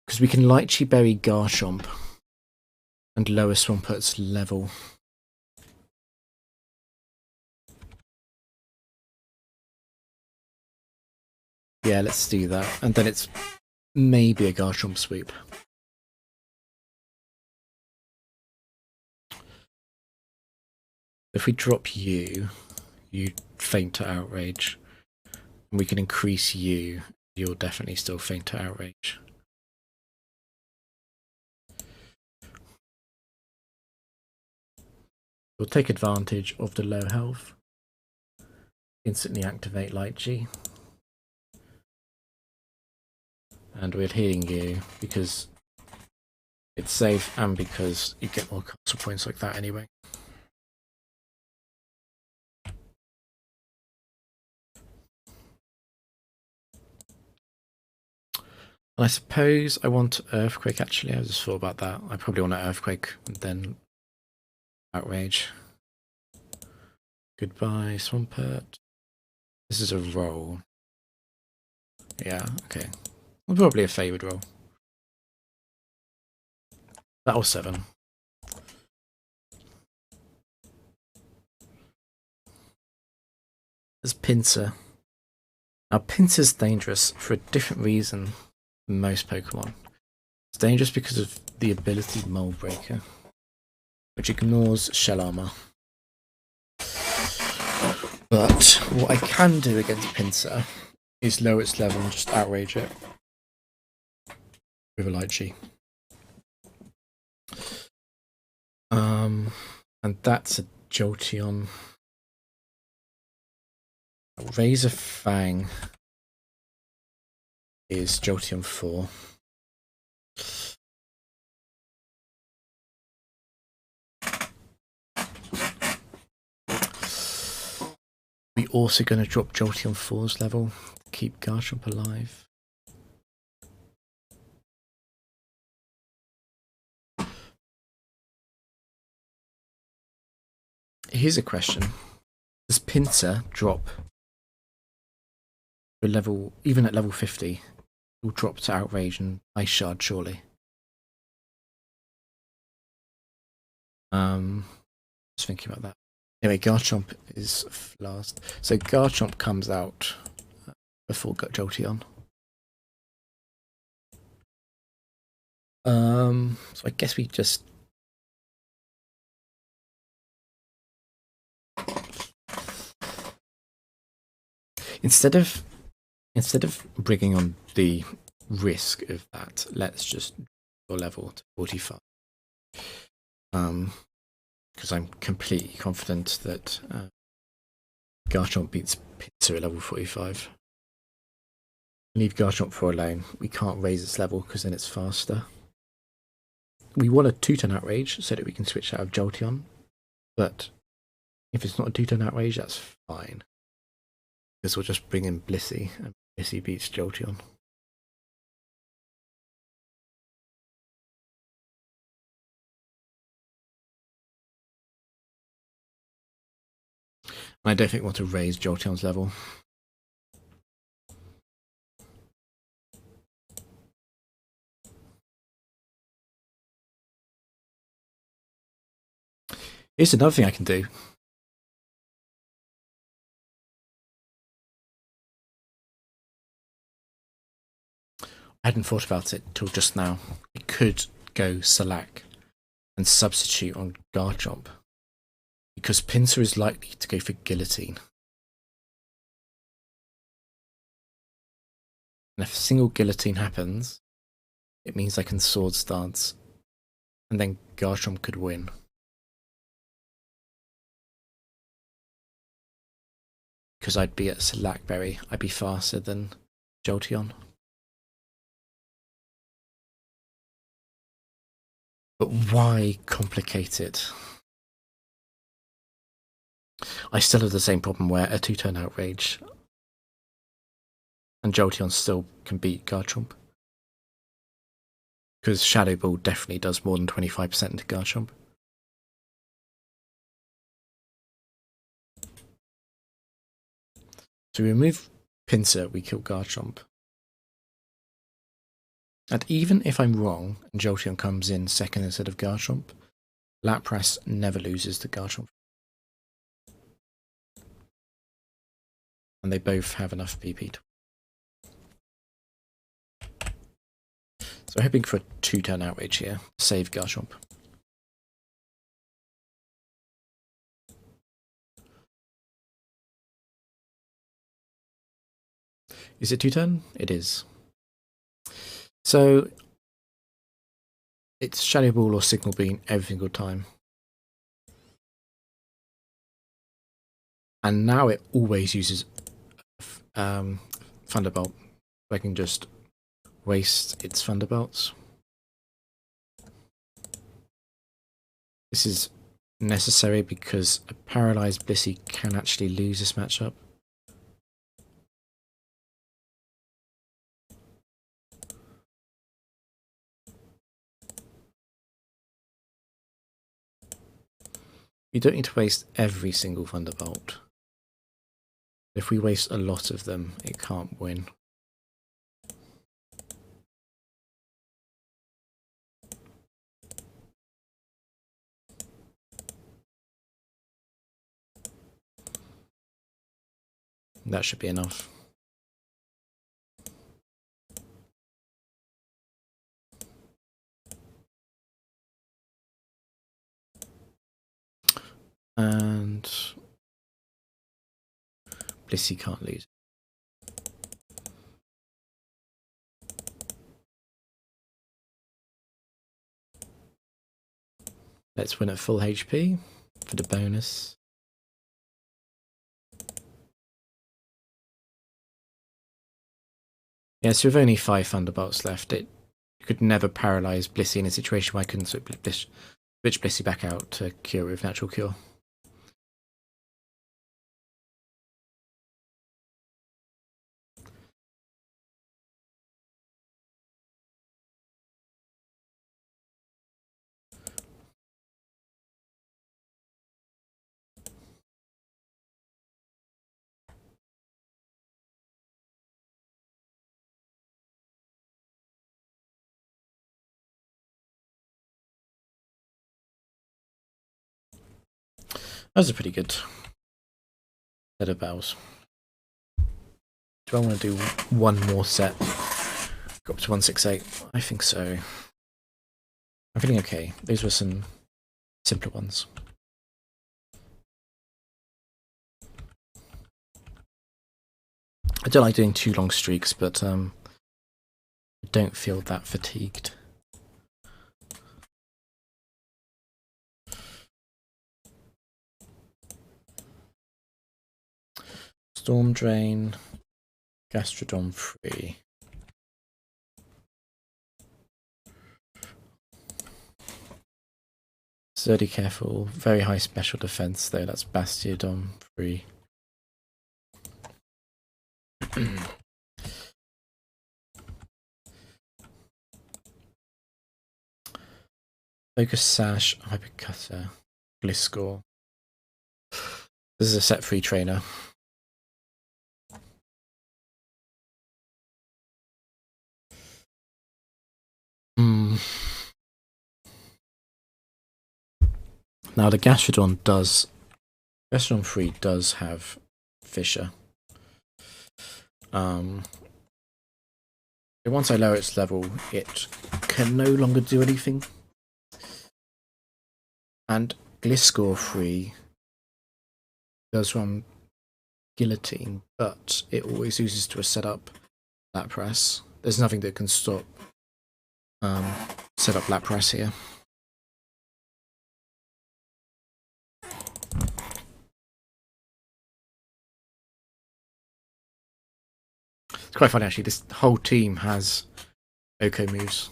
Because we can Lychee Berry Garchomp and lower Swampert's level. Yeah, let's do that. And then it's maybe a Garchomp sweep. If we drop you, you faint to Outrage. And we can increase you, you'll definitely still faint to Outrage. We'll take advantage of the low health. Instantly activate Lychee. And we're healing you because it's safe and because you get more castle points like that anyway. And I suppose I want Earthquake actually. I just thought about that. I probably want an Earthquake and then Outrage. Goodbye, Swampert. This is a roll. Yeah, okay. Well, probably a favoured roll. Battle 7. There's Pinsir. Now Pinsir's dangerous for a different reason than most Pokemon. It's dangerous because of the ability Mold Breaker, which ignores Shell Armor. But what I can do against Pinsir is lower its level and just outrage it with a Lychee. And that's a Jolteon. Razor Fang is Jolteon 4. We're also going to drop Jolteon 4's level to keep Garchomp alive. Here's a question. Does Pinsir drop to level, even at level 50, it will drop to Outrage and Ice Shard surely? Just thinking about that. Anyway, Garchomp is last. So Garchomp comes out before Jolteon. So I guess we just... Instead of Instead of bringing on the risk of that, let's just your level to 45. Because I'm completely confident that Garchomp beats Pinsir at level 45. Leave Garchomp 4 alone. We can't raise its level because then it's faster. We want a 2-turn Outrage so that we can switch out of Jolteon, but if it's not a 2-turn Outrage, that's fine. Because we'll just bring in Blissey, and Blissey beats Jolteon. I don't think we want to raise Jolteon's level. Here's another thing I can do. I hadn't thought about it till just now. I could go Salac and substitute on Garchomp, because Pinsir is likely to go for Guillotine. And if a single Guillotine happens, it means I can Sword Stance, and then Garchomp could win. Because I'd be at Salacberry, I'd be faster than Jolteon. But why complicate it? I still have the same problem where a 2-turn Outrage and Jolteon still can beat Garchomp. Because Shadow Ball definitely does more than 25% into Garchomp. So we remove Pinsir, we kill Garchomp. And even if I'm wrong, and Jolteon comes in second instead of Garchomp, Lapras never loses to Garchomp. And they both have enough PP. So we're hoping for a 2-turn Outrage here, to save Garchomp. Is it 2-turn? It is. So it's Shadow Ball or Signal Beam every single time. And now it always uses Thunderbolt. I can just waste its Thunderbolts. This is necessary because a paralyzed Blissey can actually lose this matchup. You don't need to waste every single Thunderbolt. If we waste a lot of them, it can't win. That should be enough. And Blissey can't lose. Let's win at full HP for the bonus. Yeah, so with only 5 Thunderbolts left, it could never paralyze Blissey in a situation where I couldn't switch Blissey back out to cure with Natural Cure. That was a pretty good set of bows. Do I want to do one more set? Go up to 168? I think so. I'm feeling okay. Those were some simpler ones. I don't like doing too long streaks, but I don't feel that fatigued. Storm Drain, Gastrodon free. Zerdy careful, very high special defense though, that's Bastiodon free. Focus Sash, Hypercutter, Gliscor. This is a set free trainer. Now the Gastrodon 3 does have Fissure. Once I lower its level, it can no longer do anything. And Gliscor 3 does run Guillotine, but it always uses to a setup Lapras. There's nothing that can stop set up Lapras here. It's quite funny actually, this whole team has Oko moves.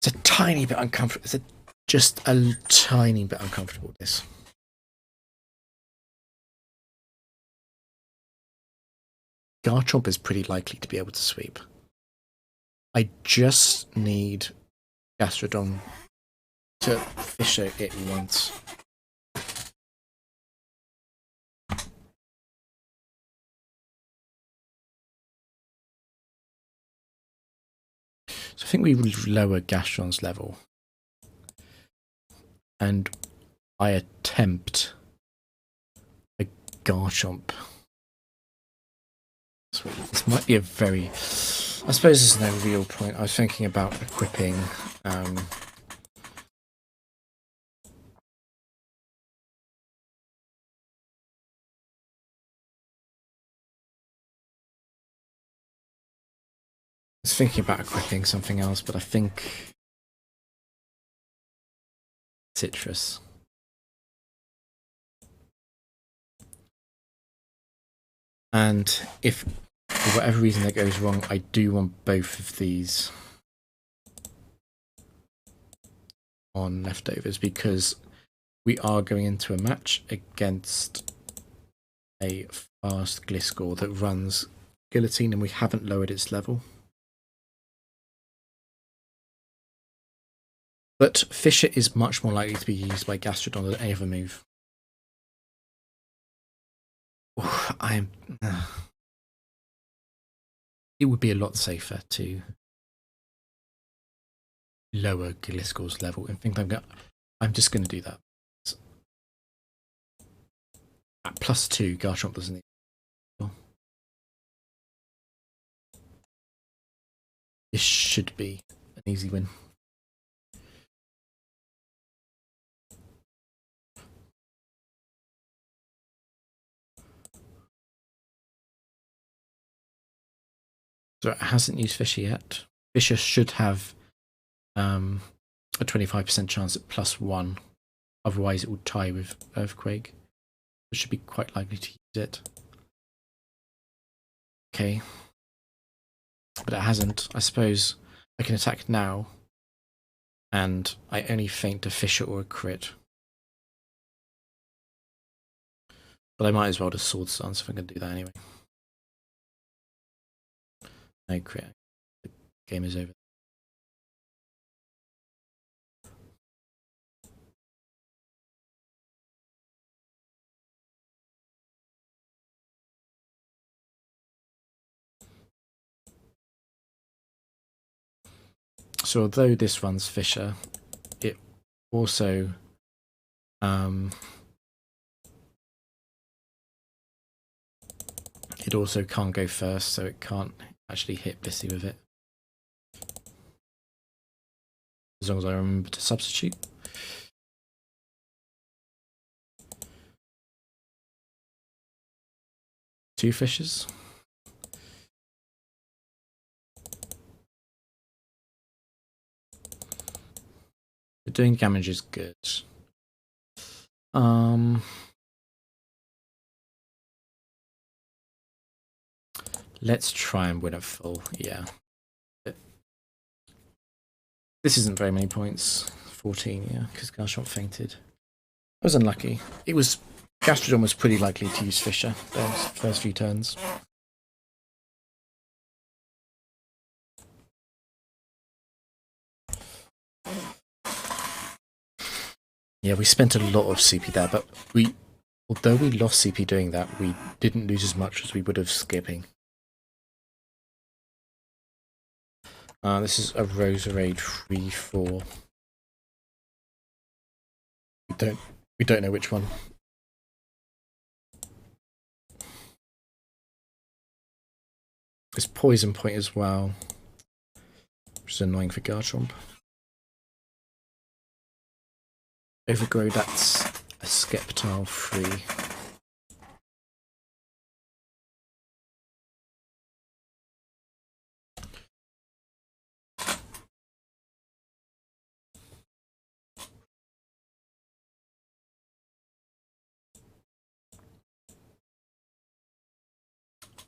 It's a tiny bit uncomfortable. It's just a tiny bit uncomfortable, this. Garchomp is pretty likely to be able to sweep. I just need Gastrodon to Fissure it once. So I think we will lower Gastrodon's level. And I attempt a Garchomp. This might be a very... I suppose there's no real point. I was thinking about equipping... I was thinking about equipping something else, but I think... Citrus. And if for whatever reason that goes wrong, I do want both of these on leftovers, because we are going into a match against a fast Gliscor that runs Guillotine, and we haven't lowered its level. But Fissure is much more likely to be used by Gastrodon than any other move. It would be a lot safer to lower Gliscor's level. I think I'm just going to do that. At +2, Garchomp doesn't need. This should be an easy win. So it hasn't used Fissure yet. Fissure should have a 25% chance at +1. Otherwise it would tie with Earthquake. It should be quite likely to use it. Okay. But it hasn't. I suppose I can attack now. And I only feint a Fissure or a crit. But I might as well just Swords Dance if I'm going to do that anyway. No crit. The game is over. So although this runs Fissure, it also can't go first, so it can't actually hit Blissey with it. as long as I remember to substitute. Two fishes. Doing damage is good. Let's try and win at full. Yeah. This isn't very many points. 14, yeah, because Garchomp fainted. I was unlucky. It was Gastrodon was pretty likely to use Fissure those first few turns. Yeah, we spent a lot of CP there, but although we lost CP doing that, we didn't lose as much as we would have skipping. This is a Roserade 3-4. We don't know which one. It's Poison Point as well, which is annoying for Garchomp. Overgrow, that's a Sceptile 3.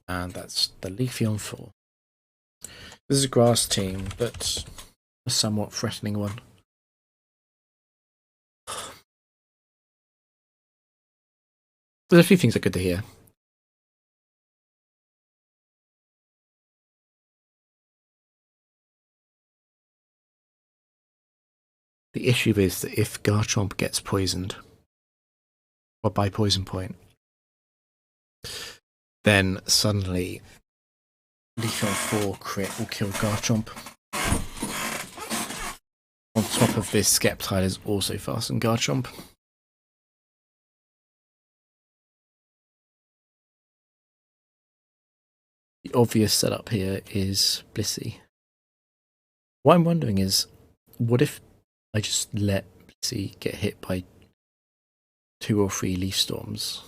And that's the Leafeon 4. This is a grass team, but a somewhat threatening one. There's a few things that are good to hear. The issue is that if Garchomp gets poisoned, or by Poison Point, then suddenly Leafeon 4 crit will kill Garchomp. On top of this, Sceptile is also faster than Garchomp. The obvious setup here is Blissey. What I'm wondering is, what if I just let Blissey get hit by 2 or 3 Leaf Storms?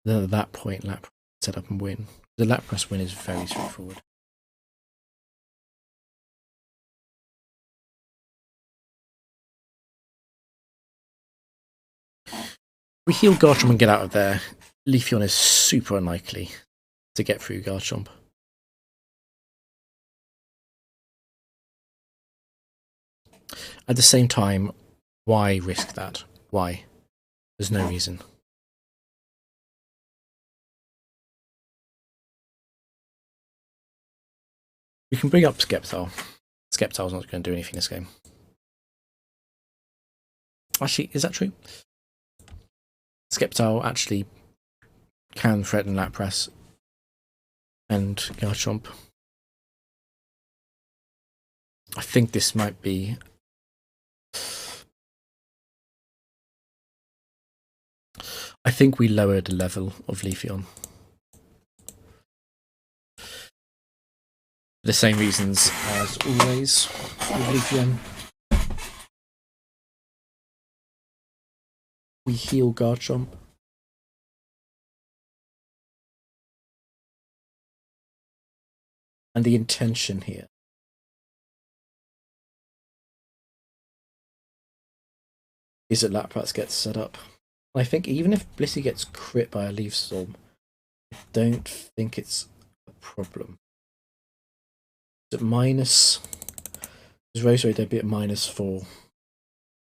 Then at that point, Lapras set up and win. The Lapras win is very straightforward. We heal Garchomp and get out of there. Leafeon is super unlikely to get through Garchomp. At the same time, why risk that? Why? There's no reason. We can bring up Sceptile. Sceptile's not going to do anything this game. Actually, is that true? Sceptile actually can threaten Lapras and Garchomp. I think this might be... I think we lowered the level of Leafeon. For the same reasons as always with Leafeon. We heal Garchomp. And the intention here is that Lapras gets set up. I think even if Blissey gets crit by a Leaf Storm, I don't think it's a problem. At minus... Because Roserade would be at -4.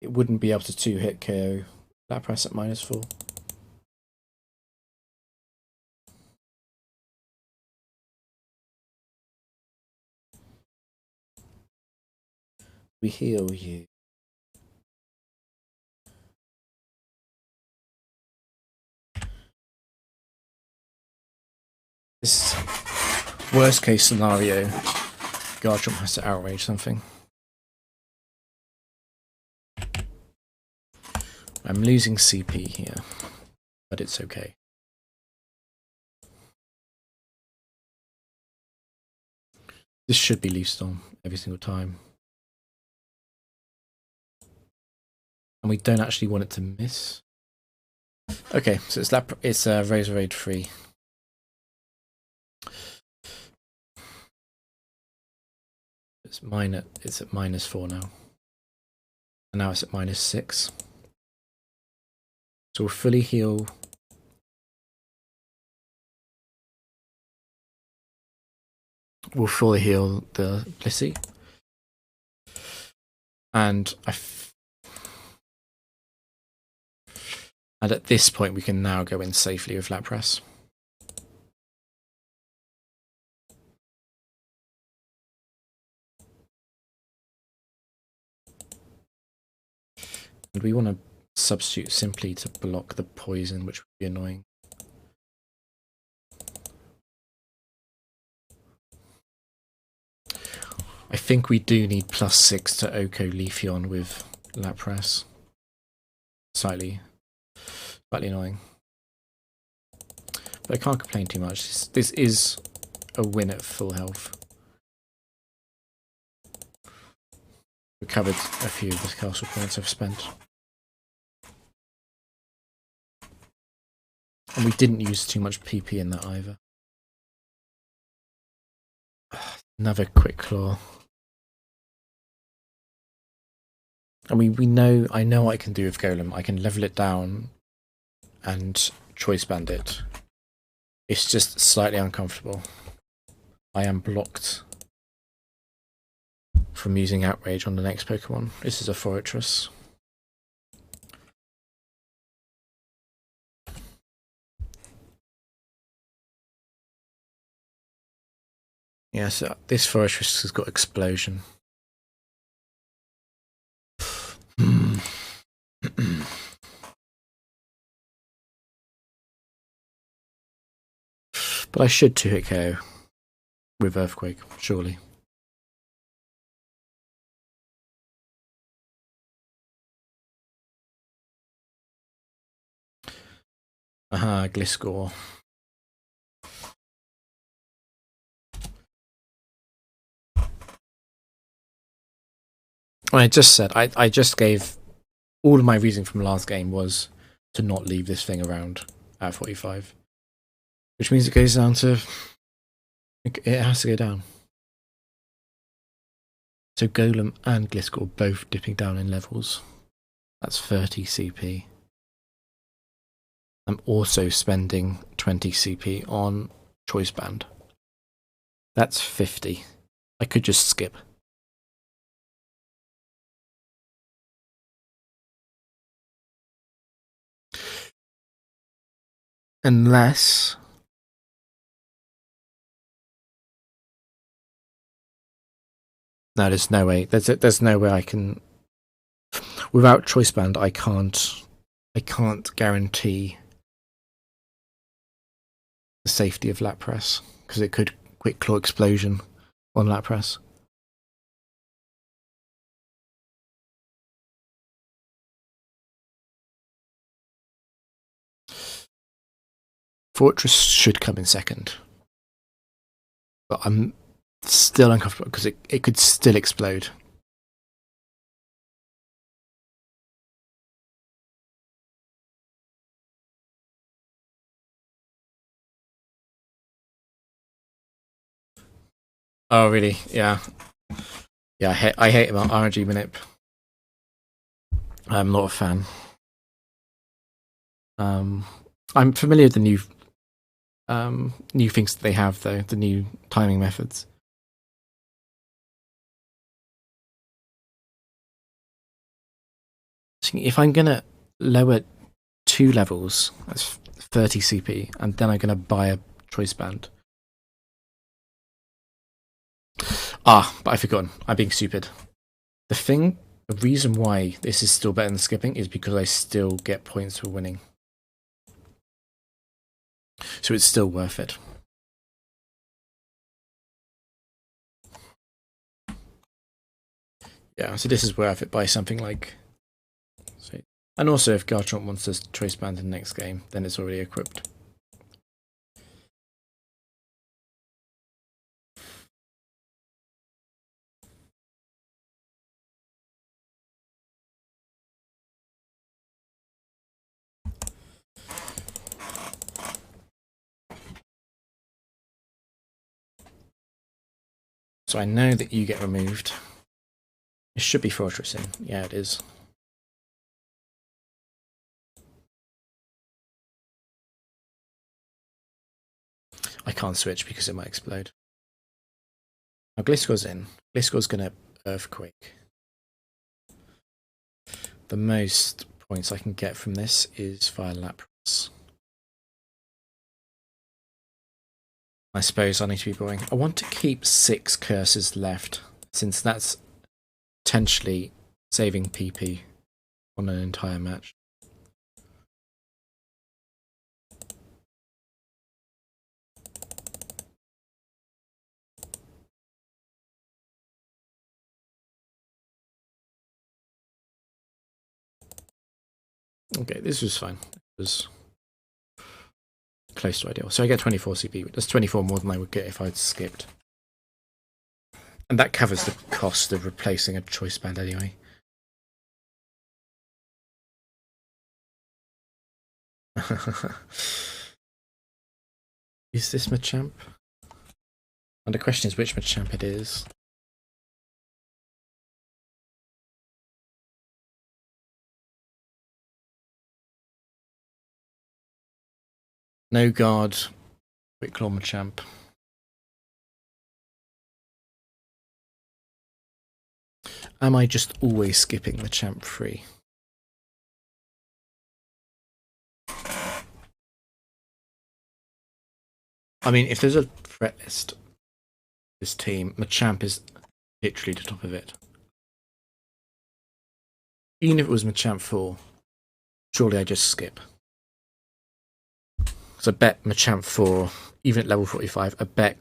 It wouldn't be able to 2-hit KO Lapras at -4. We heal you. This worst case scenario, Garchomp has to outrage something. I'm losing CP here, but it's okay. This should be Leaf Storm every single time. And we don't actually want it to miss. Okay, so it's Razorade 3. It's at -4 now. And now it's at -6. So we'll fully heal. We'll fully heal the Blissey. And at this point we can now go in safely with Lapras. And we want to substitute simply to block the poison, which would be annoying. I think we do need +6 to Oko Leafeon with Lapras. Slightly annoying. But I can't complain too much. This is a win at full health. Recovered a few of the castle points I've spent. And we didn't use too much PP in that either. Another quick claw. And I know what I can do with Golem. I can level it down and choice band it. It's just slightly uncomfortable. I am blocked from using Outrage on the next Pokemon. This is a Fortress. Yeah, so this Fortress has got Explosion. But I should 2-hit KO with Earthquake, surely. Aha, Gliscor. I just said, I just gave all of my reasoning from last game was to not leave this thing around at 45. Which means it goes down to... It has to go down. So Golem and Gliscor both dipping down in levels. That's 30 CP. I'm also spending 20 CP on Choice Band. That's 50. I could just skip. Unless... No, there's no way. There's no way I can... Without Choice Band, I can't guarantee the safety of Lapras, because it could Quick Claw Explosion on Lapras. Fortress should come in second. But I'm still uncomfortable because it could still explode. Oh really? Yeah. Yeah, I hate about RNG Manip. I'm not a fan. I'm familiar with the new things that they have though, the new timing methods. So if I'm gonna lower 2 levels, that's 30 CP, and then I'm gonna buy a Choice Band. But I've forgotten. I'm being stupid. The reason why this is still better than skipping is because I still get points for winning. So it's still worth it. Yeah, so this is worth it by something like... And also if Garchomp wants to Choice Band in the next game, then it's already equipped. So I know that you get removed. It should be Fortressing. Yeah, it is. I can't switch because it might explode. Now Gliscor's in. Gliscor's going to Earthquake. The most points I can get from this is via Lapras. I suppose I need to be boring. I want to keep 6 curses left, since that's potentially saving PP on an entire match. Okay, this was fine. It was close to ideal. So I get 24 CP. That's 24 more than I would get if I'd skipped. And that covers the cost of replacing a choice band anyway. Is this Machamp? And the question is which Machamp it is. No guard, Quick Claw Machamp. Am I just always skipping Machamp free? I mean, if there's a threat list, this team, Machamp is literally the top of it. Even if it was Machamp 4, surely I just skip. So I bet Machamp 4, even at level 45, I bet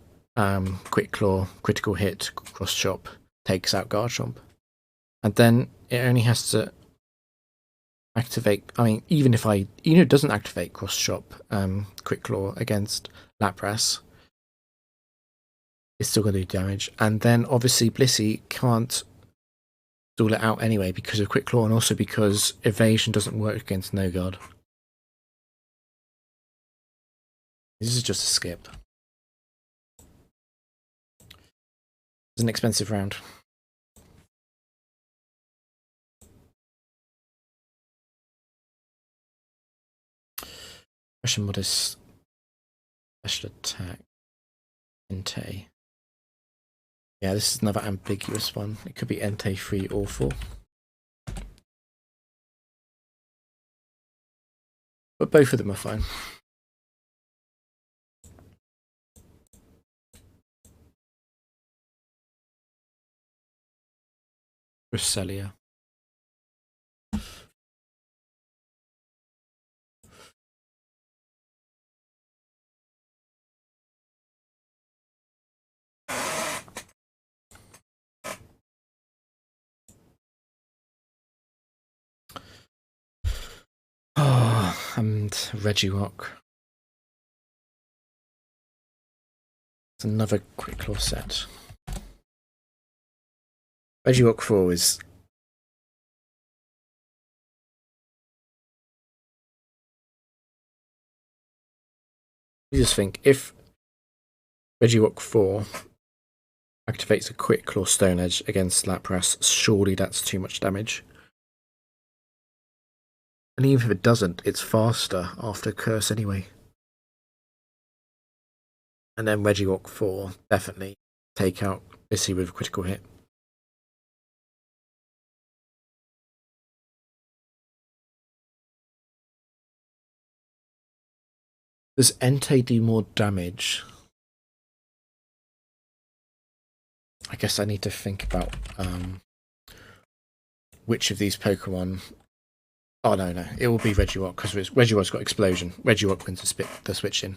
Quick Claw, Critical Hit, Cross Chop takes out Garchomp. And then it only has to activate, I mean, even if it doesn't activate Cross Chop, Quick Claw against Lapras, it's still going to do damage. And then obviously Blissey can't stall it out anyway because of Quick Claw, and also because evasion doesn't work against No Guard. This is just a skip. It's an expensive round. Russian Modest special attack. Entei. Yeah, this is another ambiguous one. It could be Entei 3 or 4. But both of them are fine. Cresselia. Oh, and Regirock. It's another Quick Claw set. Regirock 4 is... You just think, if Regirock 4 activates a Quick Claw Stone Edge against Lapras, surely that's too much damage. And even if it doesn't, it's faster after Curse anyway. And then Regirock 4 definitely take out Blissey with a critical hit. Does Entei do more damage? I guess I need to think about which of these Pokemon... Oh, no. It will be Regirock, because Regirock's got Explosion. Regirock wins the switch in.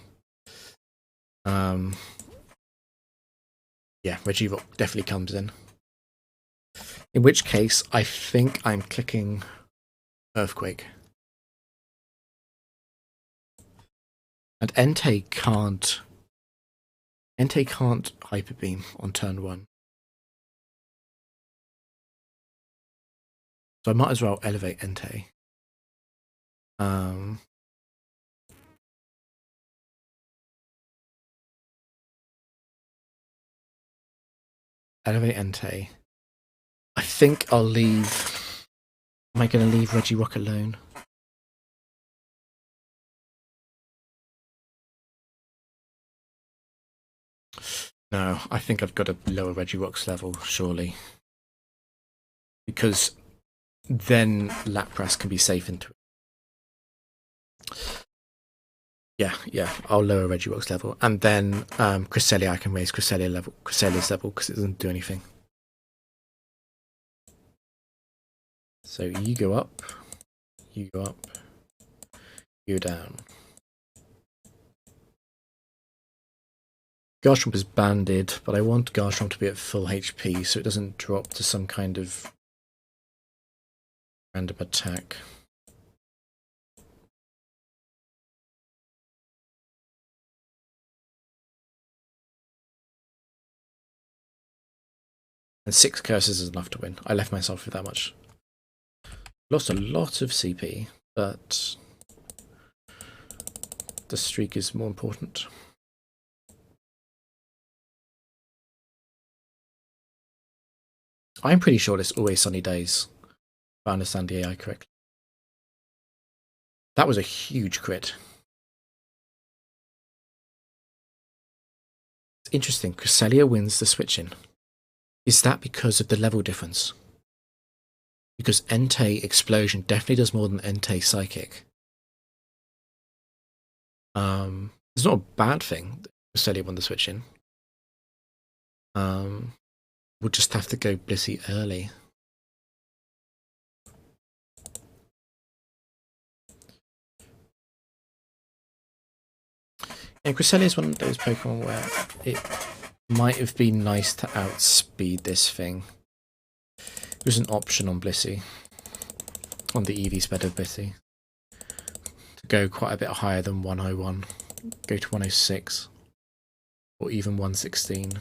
Yeah, Regirock definitely comes in. In which case, I think I'm clicking Earthquake. And Entei can't Hyper Beam on turn 1. So I might as well elevate Entei. Elevate Entei. I think I'll leave... Am I going to leave Regirock alone? No, I think I've got to lower Regirock's level, surely. Because then Lapras can be safe into it. Yeah, I'll lower Regirock's level. And then Cresselia, I can raise Cresselia's level because it doesn't do anything. So you go up, you go up, you go down. Garchomp is banded, but I want Garchomp to be at full HP so it doesn't drop to some kind of random attack. And 6 curses is enough to win. I left myself with that much. Lost a lot of CP, but the streak is more important. I'm pretty sure it's Always Sunny Days, if I understand the AI correctly. That was a huge crit. It's interesting, Cresselia wins the switch-in. Is that because of the level difference? Because Entei Explosion definitely does more than Entei Psychic. It's not a bad thing that Cresselia won the switch-in. We'll just have to go Blissey early. And Cresselia is one of those Pokemon where it might have been nice to outspeed this thing. It was an option on Blissey, on the EV sped of Blissey, to go quite a bit higher than 101, go to 106, or even 116.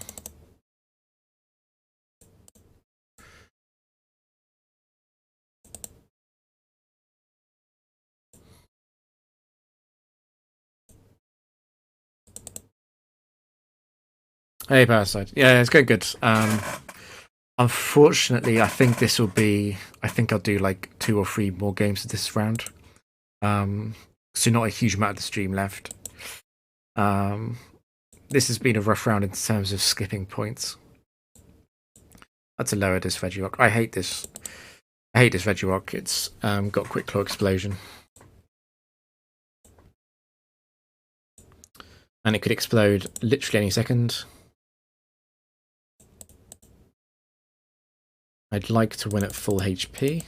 Hey, Parasite. Yeah, it's going good. Unfortunately, I think this will be... I think I'll do like 2 or 3 more games of this round. So not a huge amount of the stream left. This has been a rough round in terms of skipping points. That's a lower this Regirock. I hate this. I hate this Regirock. It's got Quick Claw Explosion. And it could explode literally any second. I'd like to win at full HP.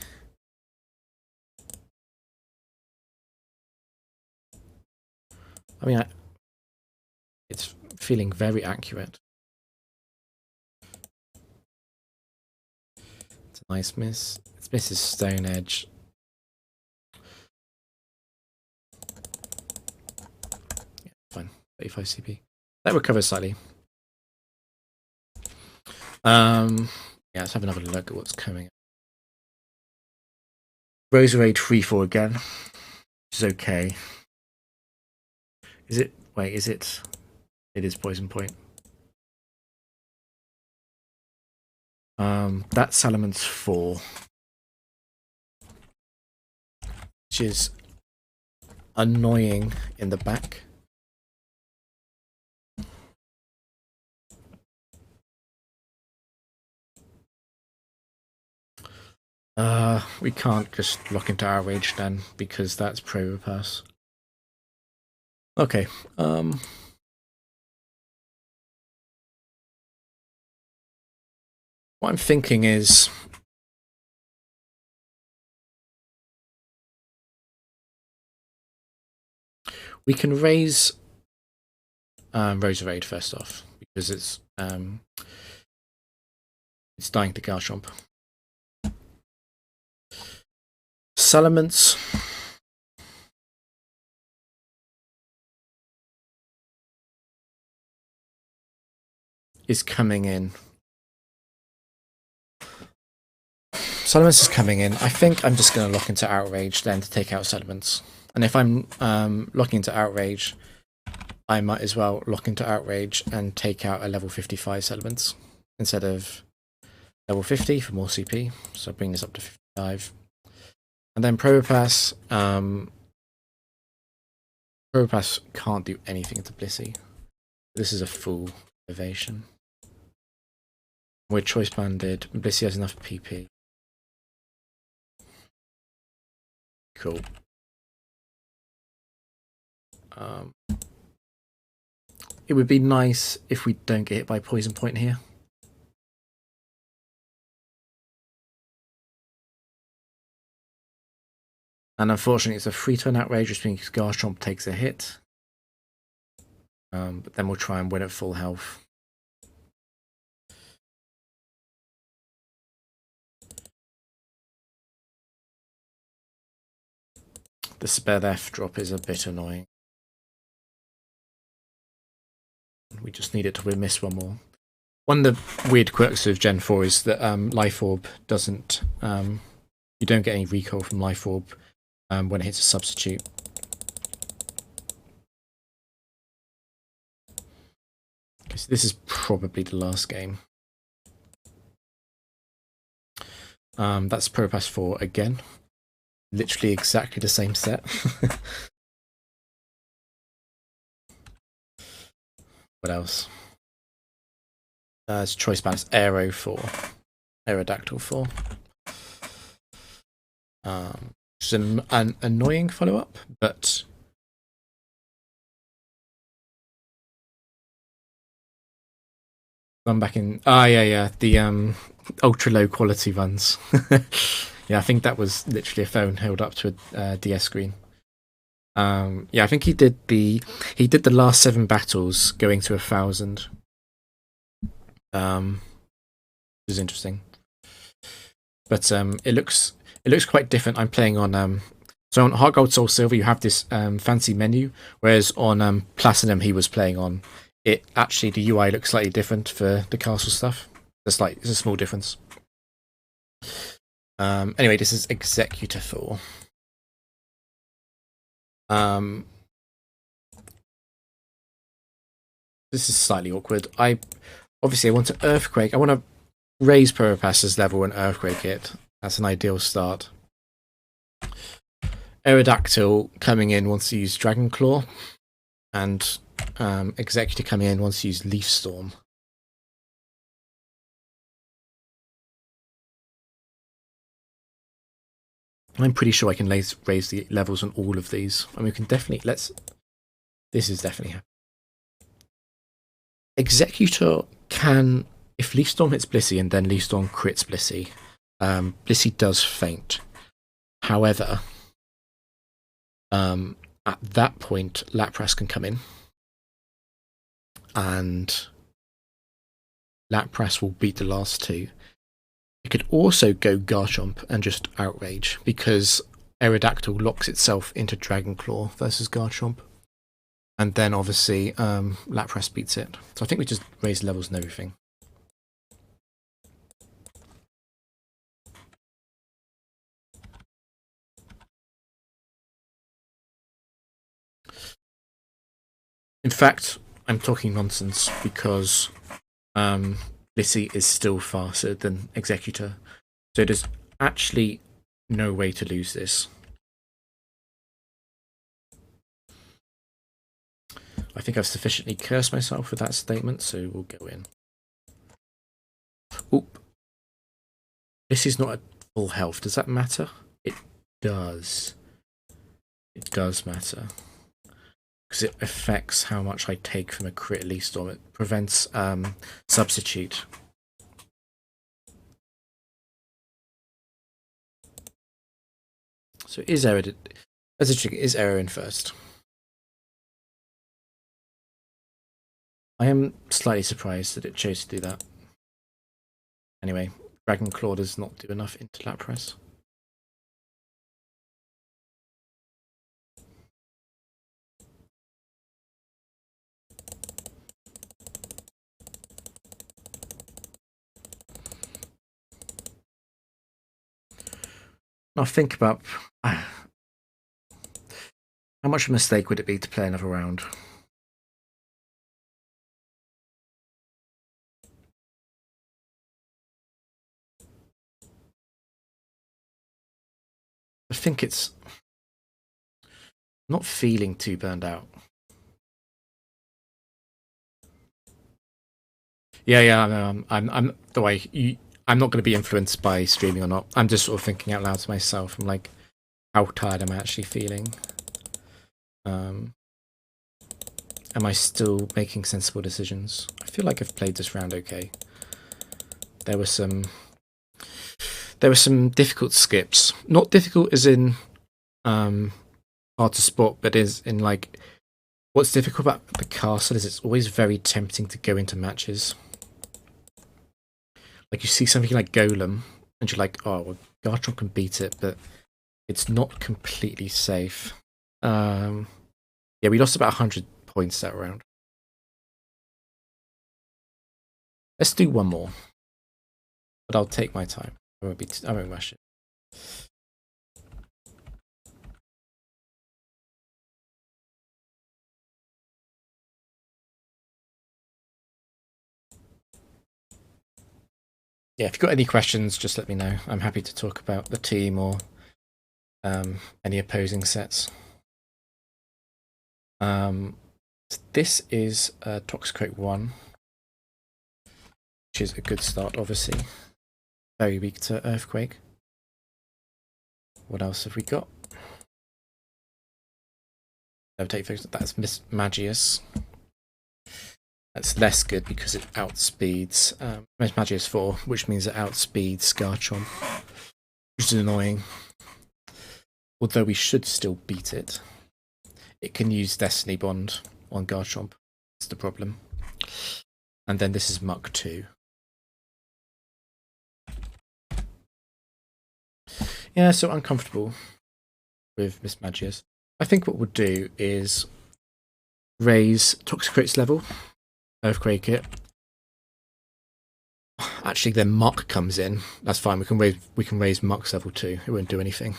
I mean, it's feeling very accurate. It's a nice miss. It's Mrs. Stone Edge. Yeah, fine. 35 CP. That recovers slightly. Yeah, let's have another look at what's coming. Roserade 3-4 again, which is okay. Is it? Wait, is it? It is Poison Point. That Salaman's 4, which is annoying in the back. We can't just lock into Outrage then, because that's Probopass. Okay, what I'm thinking is... we can raise Roserade first off, because it's dying to Garchomp. Salamence. Is coming in. Salamence is coming in. I think I'm just going to lock into Outrage then to take out Salamence. And if I'm locking into Outrage, I might as well lock into Outrage and take out a level 55 Salamence instead of level 50 for more CP. So bring this up to 55. And then Probopass. Probopass can't do anything to Blissey. This is a full evasion. We're choice banded. Blissey has enough PP. Cool. It would be nice if we don't get hit by Poison Point here. And unfortunately, it's a 3-turn outrage, which means Garchomp takes a hit. But then we'll try and win at full health. The spare F drop is a bit annoying. We just need it to miss one more. One of the weird quirks of Gen 4 is that Life Orb doesn't... you don't get any recoil from Life Orb when it hits a substitute. Okay, so this is probably the last game. That's Probopass 4 again. Literally exactly the same set. What else? It's choice balance Aero 4. Aerodactyl 4. Which is an annoying follow-up, but I'm back in. Yeah. The ultra low quality runs. Yeah, I think that was literally a phone held up to a DS screen. Yeah, I think he did the last 7 battles going to 1,000. Which is interesting. But it looks quite different. I'm playing on so on Heart Gold Soul Silver you have this fancy menu, whereas on Platinum he was playing on it. Actually, the UI looks slightly different for the castle stuff. It's a small difference. Anyway, this is Executor 4. This is slightly awkward. Obviously I want to Earthquake. I want to raise Probopass's level and Earthquake it. That's an ideal start. Aerodactyl coming in wants to use Dragon Claw, and Executor coming in wants to use Leaf Storm. I'm pretty sure I can raise the levels on all of these. I mean, we can definitely This is definitely happening. Executor can, if Leaf Storm hits Blissey and then Leaf Storm crits Blissey, Blissey does faint. However, at that point, Lapras can come in, and Lapras will beat the last 2. It could also go Garchomp and just Outrage, because Aerodactyl locks itself into Dragon Claw versus Garchomp. And then obviously Lapras beats it. So I think we just raise levels and everything. In fact, I'm talking nonsense because Blissey is still faster than Executor. So there's actually no way to lose this. I think I've sufficiently cursed myself with that statement, so we'll go in. Oop. This is not at full health. Does that matter? It does. It does matter. Because it affects how much I take from a crit Leaf Storm. It prevents substitute. So is error, as a trigger, is error in first. I am slightly surprised that it chose to do that. Anyway, Dragon Claw does not do enough into Lapras. Now think about how much of a mistake would it be to play another round? think it's not feeling too burned out. Yeah. No, I'm the way you. I'm not going to be influenced by streaming or not. I'm just sort of thinking out loud to myself. I'm like, how tired am I actually feeling? Am I still making sensible decisions? I feel like I've played this round okay. There were some difficult skips. Not difficult as in hard to spot, but is in like what's difficult about the castle is it's always very tempting to go into matches. Like you see something like Golem, and you're like, oh, well, Garchomp can beat it, but it's not completely safe. Yeah, we lost about 100 points that round. Let's do one more, but I'll take my time. I won't rush it. Yeah, if you've got any questions, just let me know. I'm happy to talk about the team or any opposing sets. This is Toxicroak 1, which is a good start, obviously. Very weak to Earthquake. What else have we got? That's Mismagius. That's less good because it outspeeds Mismagius 4, which means it outspeeds Garchomp, which is annoying. Although we should still beat it. It can use Destiny Bond on Garchomp. That's the problem. And then this is Muck 2. Yeah, so uncomfortable with Mismagius. I think what we'll do is raise Toxicroak's level, Earthquake it. Actually, then Muck comes in. That's fine. We can raise Muck's level 2. It won't do anything.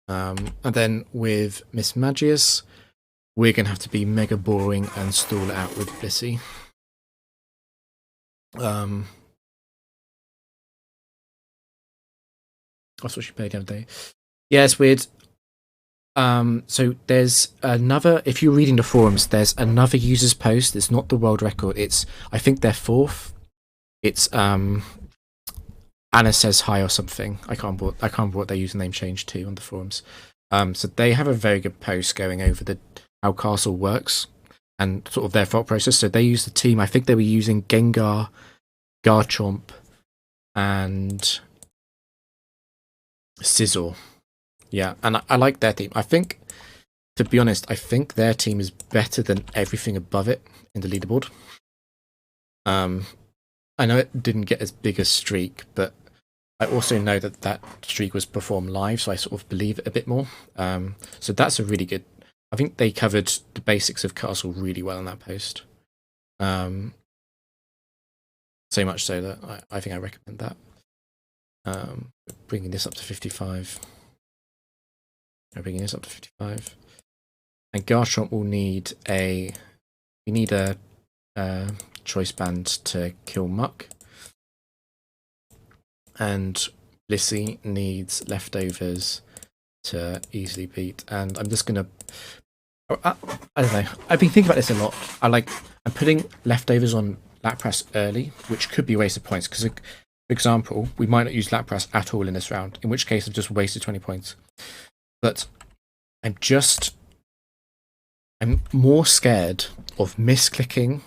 And then with Mismagius, we're going to have to be mega boring and stall it out with Blissey. That's what she played the other day. Yeah, it's weird. So there's another, if you're reading the forums, there's another user's post. It's not the world record. It's, I think they're 4th. It's Anna says hi or something. I can't remember what their username changed to on the forums. So they have a very good post going over how Castle works and sort of their thought process. So they use the team. I think they were using Gengar, Garchomp, and Scizor. Yeah, and I like their team. I think, to be honest, I think their team is better than everything above it in the leaderboard. I know it didn't get as big a streak, but I also know that streak was performed live, so I sort of believe it a bit more. So that's a really good. I think they covered the basics of Castle really well in that post. So much so that I think I recommend that. Bringing this up to 55. I'm bringing this up to 55. And Garchomp will need a choice band to kill Muck. And Blissey needs leftovers to easily beat. And I'm just gonna I don't know. I've been thinking about this a lot. I'm putting leftovers on Lapras early, which could be wasted points, because for example, we might not use Lapras at all in this round, in which case I've just wasted 20 points. But I'm more scared of misclicking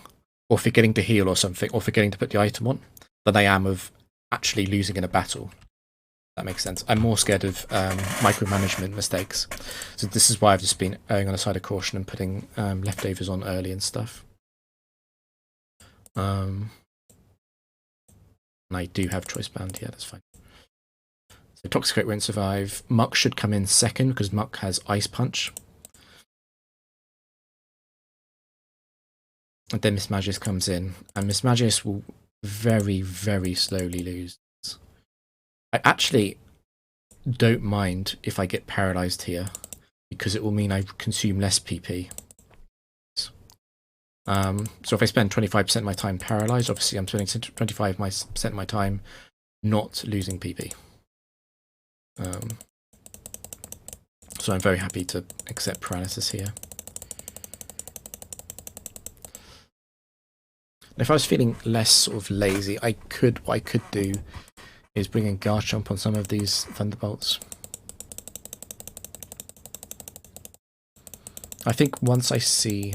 or forgetting to heal or something, or forgetting to put the item on, than I am of actually losing in a battle. That makes sense. I'm more scared of micromanagement mistakes. So this is why I've just been erring on the side of caution and putting leftovers on early and stuff. And I do have choice band, yeah, that's fine. So Toxicroak won't survive. Muck should come in second because Muck has Ice Punch. And then Mismagius comes in, and Mismagius will very, very slowly lose. I actually don't mind if I get paralyzed here, because it will mean I consume less PP. So if I spend 25% of my time paralyzed, obviously I'm spending 25% of my time not losing PP. So I'm very happy to accept paralysis here. And if I was feeling less sort of lazy, what I could do is bring in Garchomp on some of these Thunderbolts. I think once I see...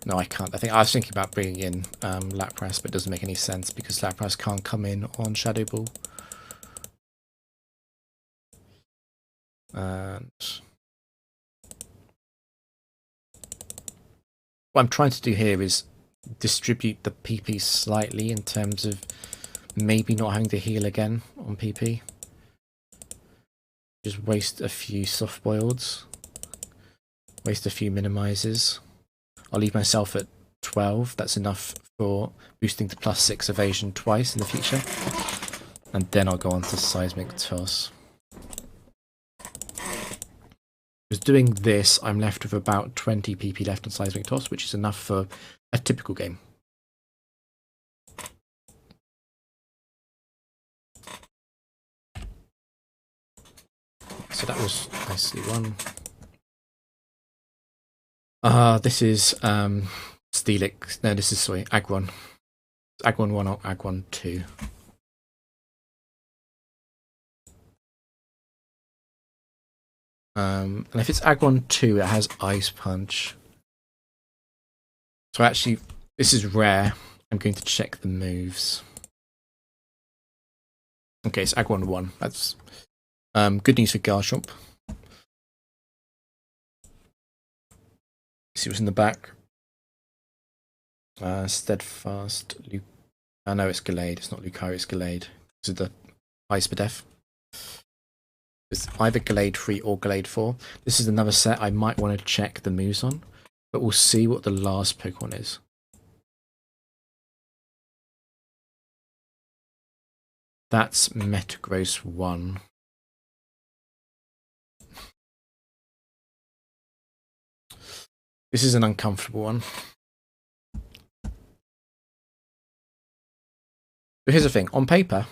No, I can't. I was thinking about bringing in Lapras, but it doesn't make any sense because Lapras can't come in on Shadow Ball. And what I'm trying to do here is distribute the PP slightly in terms of maybe not having to heal again on PP. Just waste a few soft boileds, waste a few minimizes. I'll leave myself at 12. That's enough for boosting to +6 evasion twice in the future. And then I'll go on to Seismic Toss. Because doing this, I'm left with about 20 PP left on Seismic Toss, which is enough for a typical game. So that was nicely won. This is Steelix. No, this is, sorry, Aggron. Aggron 1 or Aggron 2. And if it's Aggron 2, it has Ice Punch. So actually, this is rare. I'm going to check the moves. Okay, it's Aggron 1. That's good news for Garchomp. See what's in the back. Steadfast. I know it's Gallade. It's not Lucario, it's Gallade. This is the Ice Spadef. It's either Gallade 3 or Gallade 4. This is another set I might want to check the moves on, but we'll see what the last Pokemon is. That's Metagross 1. This is an uncomfortable one. But here's the thing, on paper,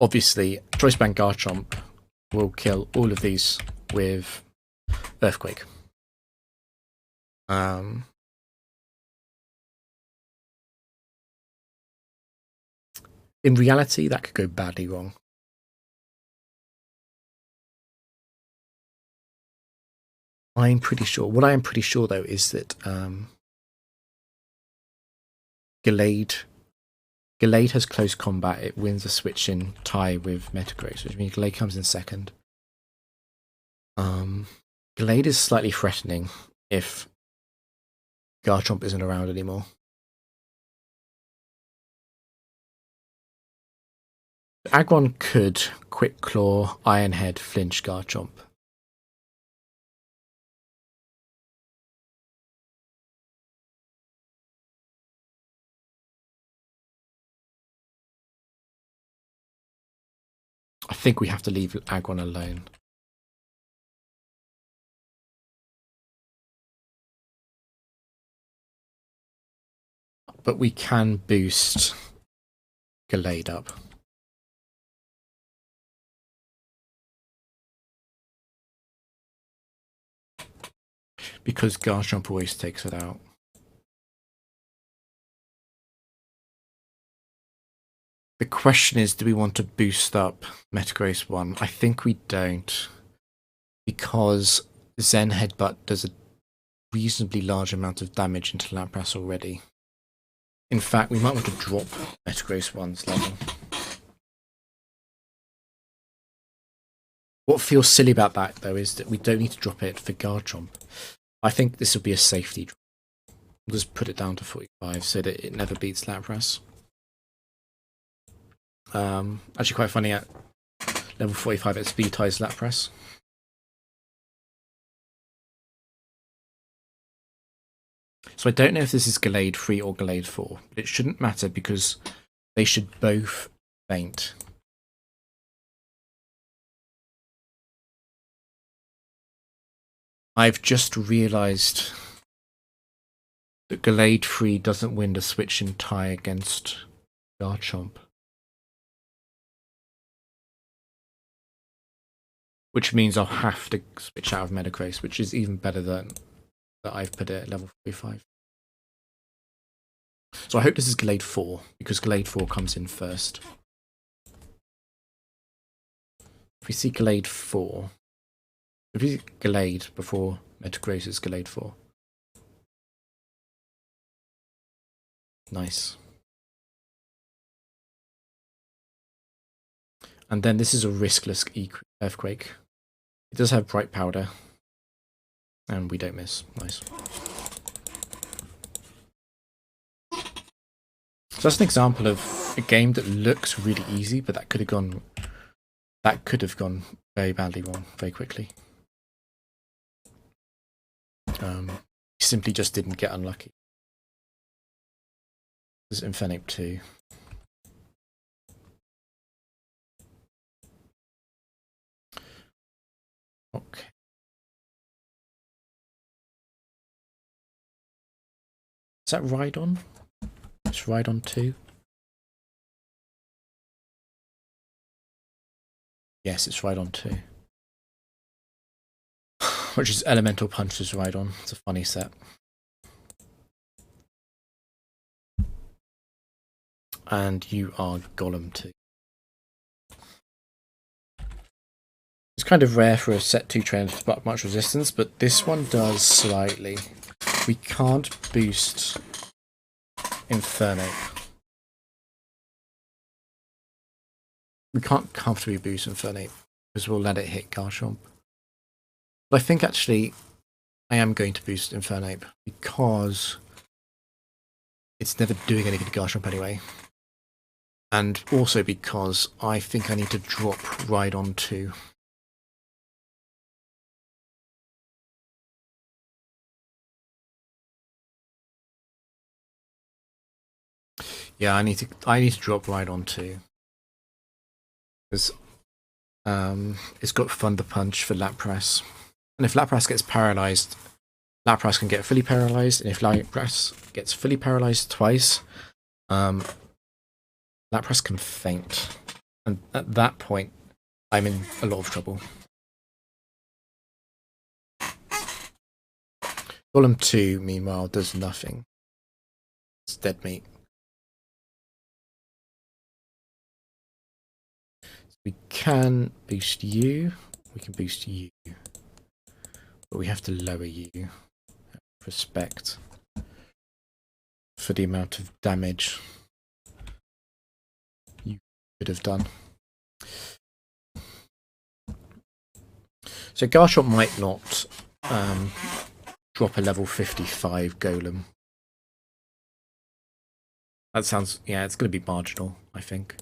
obviously, Choice Band Garchomp will kill all of these with Earthquake. In reality, that could go badly wrong. I'm pretty sure. What I am pretty sure, though, is that Gallade has close combat. It wins a switch-in tie with Metagross, which means Gallade comes in second. Gallade is slightly threatening if Garchomp isn't around anymore. Aggron could Quick Claw, Iron Head, flinch Garchomp. I think we have to leave Aggron alone. But we can boost Gallade up. Because Garchomp always takes it out. The question is, do we want to boost up Metagross 1? I think we don't. Because Zen Headbutt does a reasonably large amount of damage into Lapras already. In fact, we might want to drop Metagross 1's level. What feels silly about that, though, is that we don't need to drop it for Garchomp. I think this will be a safety drop. We'll just put it down to 45 so that it never beats Lapras. Actually quite funny, at level 45 it speed ties Lapras. So I don't know if this is Gallade 3 or Gallade 4, but it shouldn't matter because they should both faint. I've just realised that Gallade 3 doesn't win the switch in tie against Garchomp. which means I'll have to switch out of Metacrace, which is even better than that I've put it at level 45. So I hope this is Gallade 4, because Gallade 4 comes in first. If we see Gallade 4, if we see Gallade before Metacrace is Gallade 4. Nice. And then this is a riskless Earthquake. It does have Bright Powder. And we don't miss. Nice. So that's an example of a game that looks really easy, but that could have gone very badly wrong very quickly. Simply just didn't get unlucky. This is Infernape 2. Okay. Is that Rhydon? It's Rhydon 2. Yes, it's Rhydon 2. Which is Elemental Punches Rhydon. It's a funny set. And you are Golem 2. It's kind of rare for a set 2 trainer to put much resistance, but this one does slightly. We can't boost Infernape. We can't comfortably boost Infernape because we'll let it hit Garchomp. But I think actually I am going to boost Infernape because it's never doing anything to Garchomp anyway. And also because I think I need to drop Rhydon 2. Yeah, I need to drop Rhydon 2. Because it's got Thunder Punch for Lapras. And if Lapras gets paralyzed, Lapras can get fully paralyzed, and if Lapras gets fully paralyzed twice, Lapras can faint. And at that point, I'm in a lot of trouble. Golem 2, meanwhile, does nothing. It's dead meat. We can boost you, we can boost you, but we have to lower you. Respect for the amount of damage you could have done. So Garchomp might not drop a level 55 Golem. That sounds, yeah, it's going to be marginal, I think.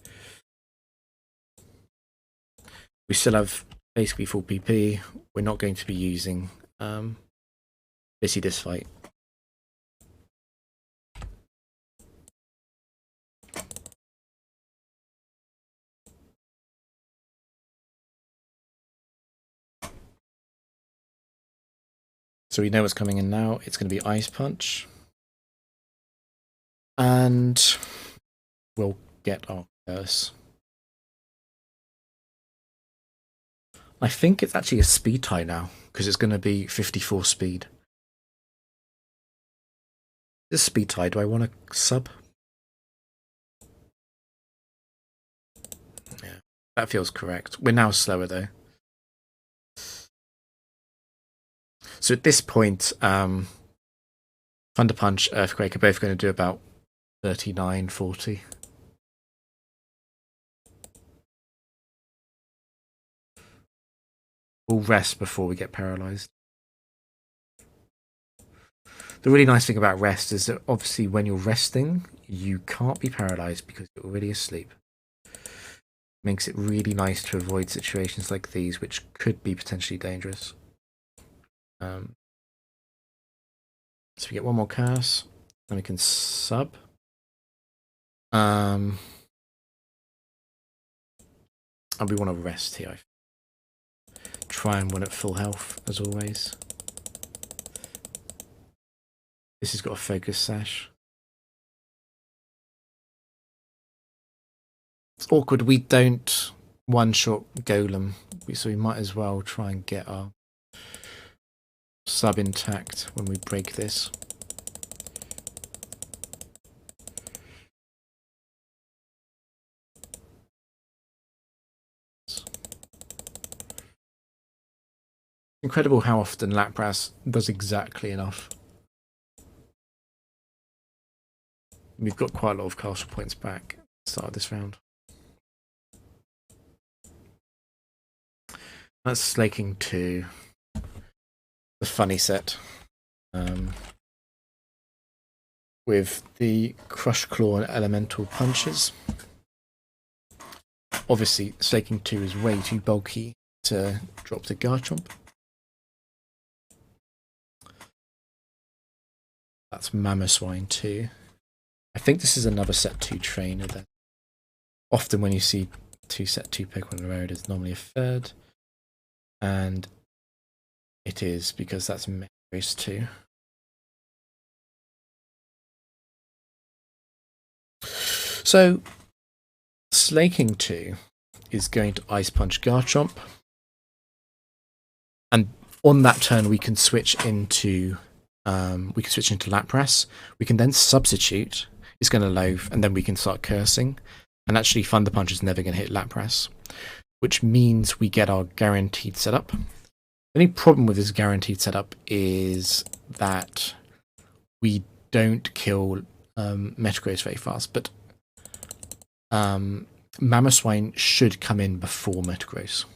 We still have basically full PP. We're not going to be using this fight. So we know what's coming in now. It's going to be Ice Punch. And we'll get our curse. I think it's actually a speed tie now, because it's going to be 54 speed. This speed tie, do I want to sub? Yeah, that feels correct. We're now slower though. So at this point, Thunder Punch, Earthquake are both going to do about 39, 40. We'll rest before we get paralyzed. The really nice thing about rest is that obviously when you're resting, you can't be paralyzed because you're already asleep. Makes it really nice to avoid situations like these, which could be potentially dangerous. So we get one more cast, and we can sub. And we want to rest here. Try and win at full health, as always. This has got a focus sash. It's awkward. We don't one-shot Golem. so we might as well try and get our sub intact when we break this. Incredible how often Lapras does exactly enough. We've got quite a lot of castle points back at the start of this round. That's Slaking 2. The funny set. With the Crush Claw and Elemental Punches. Obviously, Slaking 2 is way too bulky to drop to Garchomp. That's Mamoswine 2. I think this is another set 2 trainer then. Often when you see set 2 Pokemon on the road, it's normally a third. And it is, because that's Race 2. So, Slaking 2 is going to Ice Punch Garchomp. And on that turn we can switch into Lapras. We can then substitute. It's going to loaf, and then we can start cursing. And actually Thunder Punch is never going to hit Lapras, which means we get our guaranteed setup. The only problem with this guaranteed setup is that we don't kill Metagross very fast, but Mamoswine should come in before Metagross.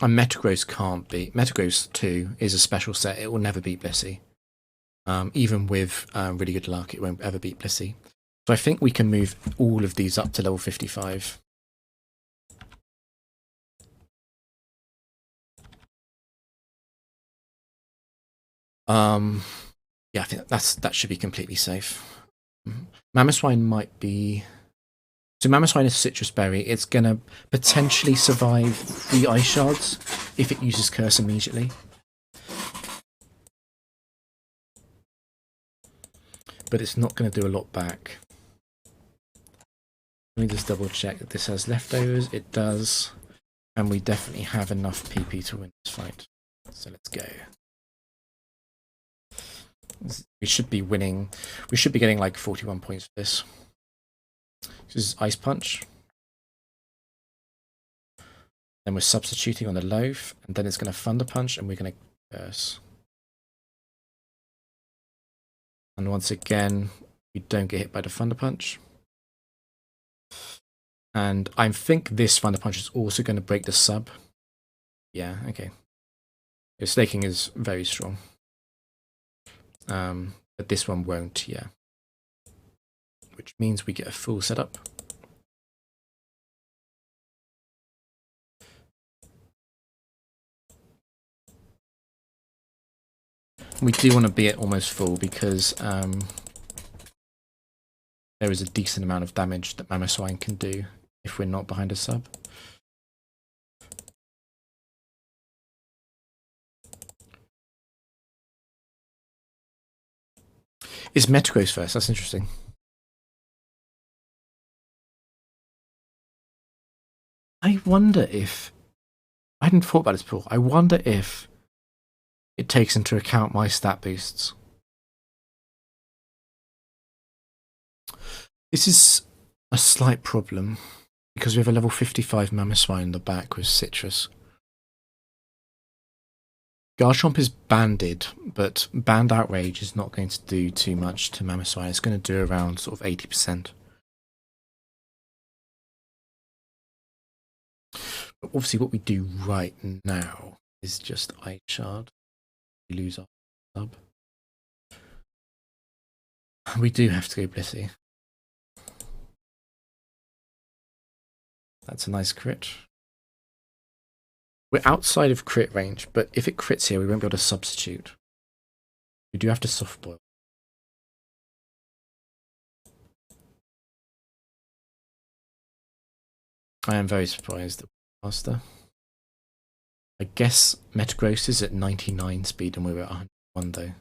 And Metagross can't beat. Metagross 2 is a special set. It will never beat Blissey. Even with really good luck, it won't ever beat Blissey. So I think we can move all of these up to level 55. Yeah, I think that should be completely safe. Mamoswine might be... So Mamoswine is Citrus Berry. It's going to potentially survive the Ice Shards if it uses Curse immediately. But it's not going to do a lot back. Let me just double check that this has leftovers. It does. And we definitely have enough PP to win this fight. So let's go. We should be winning. We should be getting like 41 points for this. This is Ice Punch. Then we're substituting on the loaf, and then it's going to Thunder Punch, and we're going to Curse. And once again, we don't get hit by the Thunder Punch. And I think this Thunder Punch is also going to break the sub. Yeah, okay. The Slaking is very strong. But this one won't, yeah. Which means we get a full setup. We do want to be at almost full because there is a decent amount of damage that Mamoswine can do if we're not behind a sub. It's Metagross first, that's interesting. I wonder if... I hadn't thought about this before. I wonder if it takes into account my stat boosts. This is a slight problem because we have a level 55 Mamoswine in the back with Citrus. Garchomp is banded, but Band Outrage is not going to do too much to Mamoswine. It's going to do around sort of 80%. But obviously what we do right now is just Ice Shard. We lose our sub. We do have to go Blissey. That's a nice crit. We're outside of crit range, but if it crits here, we won't be able to substitute. We do have to soft boil. I am very surprised that we're faster. I guess Metagross is at 99 speed and we were at 101 though.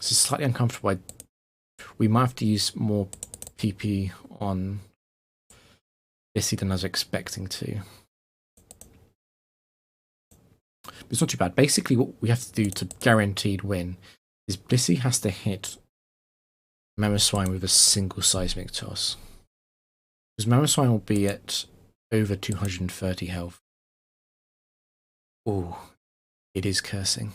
This is slightly uncomfortable. We might have to use more PP on Blissey than I was expecting to. But it's not too bad. Basically, what we have to do to guaranteed win is Blissey has to hit Mamoswine with a single seismic toss. Because Mamoswine will be at over 230 health. Oh, it is cursing.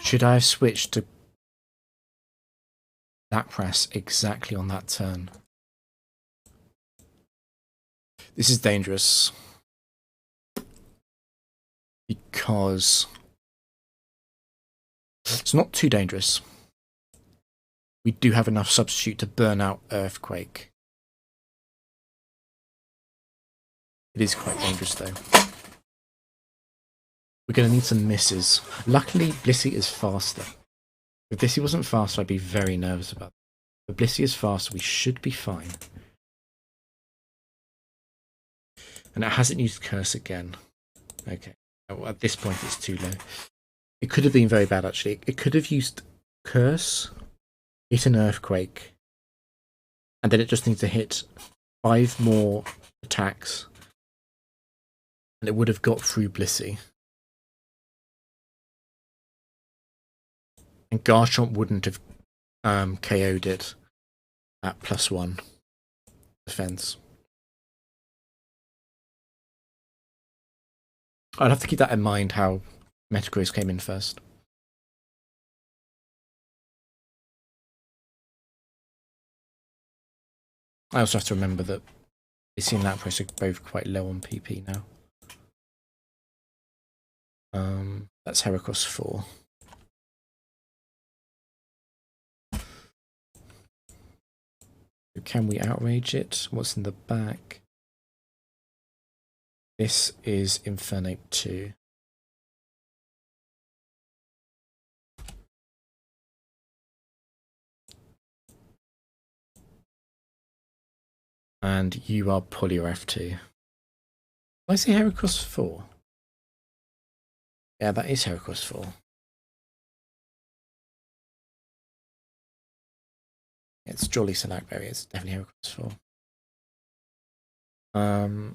Should I have switched to that press exactly on that turn? This is dangerous. Because it's not too dangerous. We do have enough substitute to burn out Earthquake. It is quite dangerous though. We're going to need some misses. Luckily, Blissey is faster. If Blissey wasn't faster, I'd be very nervous about it. But Blissey is faster, we should be fine. And it hasn't used Curse again. Okay. Well, at this point, it's too low. It could have been very bad, actually. It could have used Curse, hit an Earthquake, and then it just needs to hit 5 more attacks, and it would have got through Blissey. And Garchomp wouldn't have KO'd it at +1 defense. I'd have to keep that in mind how Metagross came in first. I also have to remember that Blissey and Lapras are both quite low on PP now. That's Heracross 4. Can we outrage it? What's in the back? This is Infernape 2. And you are Poliwrath 2. Did I say Heracross 4? Yeah, that is Heracross 4. It's Jolly Salakberry, it's definitely Heracross 4.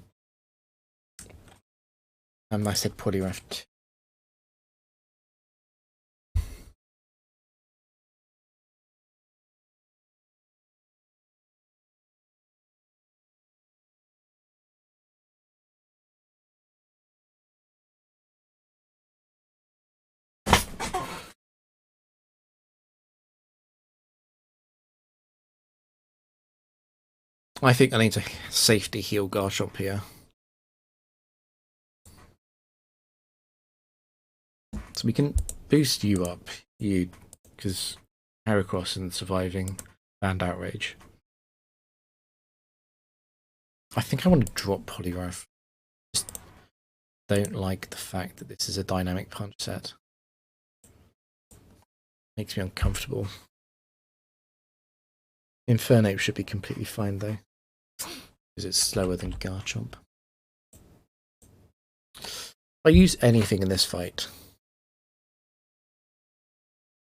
And I said Poliwrath 2. I think I need to safety heal Garchomp here. So we can boost you up, because Heracross and surviving and Outrage. I think I want to drop Poliwrath. Just don't like the fact that this is a dynamic punch set. Makes me uncomfortable. Infernape should be completely fine though, because it's slower than Garchomp. If I use anything in this fight,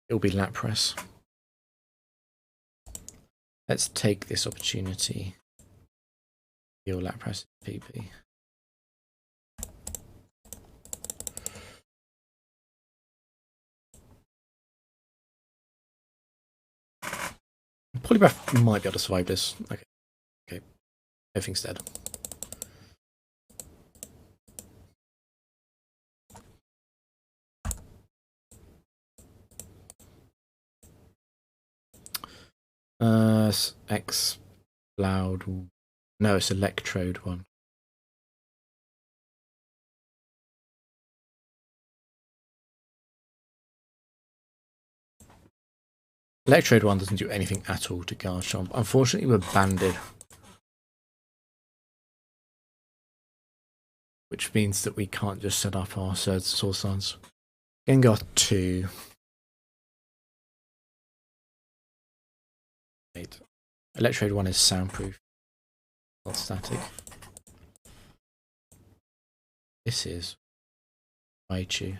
it'll be Lapras. Let's take this opportunity. Heal Lapras PP. Poliwrath might be able to survive this. Okay. Everything's dead. Exploud. No, it's Electrode one. Electrode 1 doesn't do anything at all to Garchomp. Unfortunately, we're banded. Which means that we can't just set up our Source Dance. Gengar 2. Wait. Electrode 1 is soundproof. not static. This is Raichu.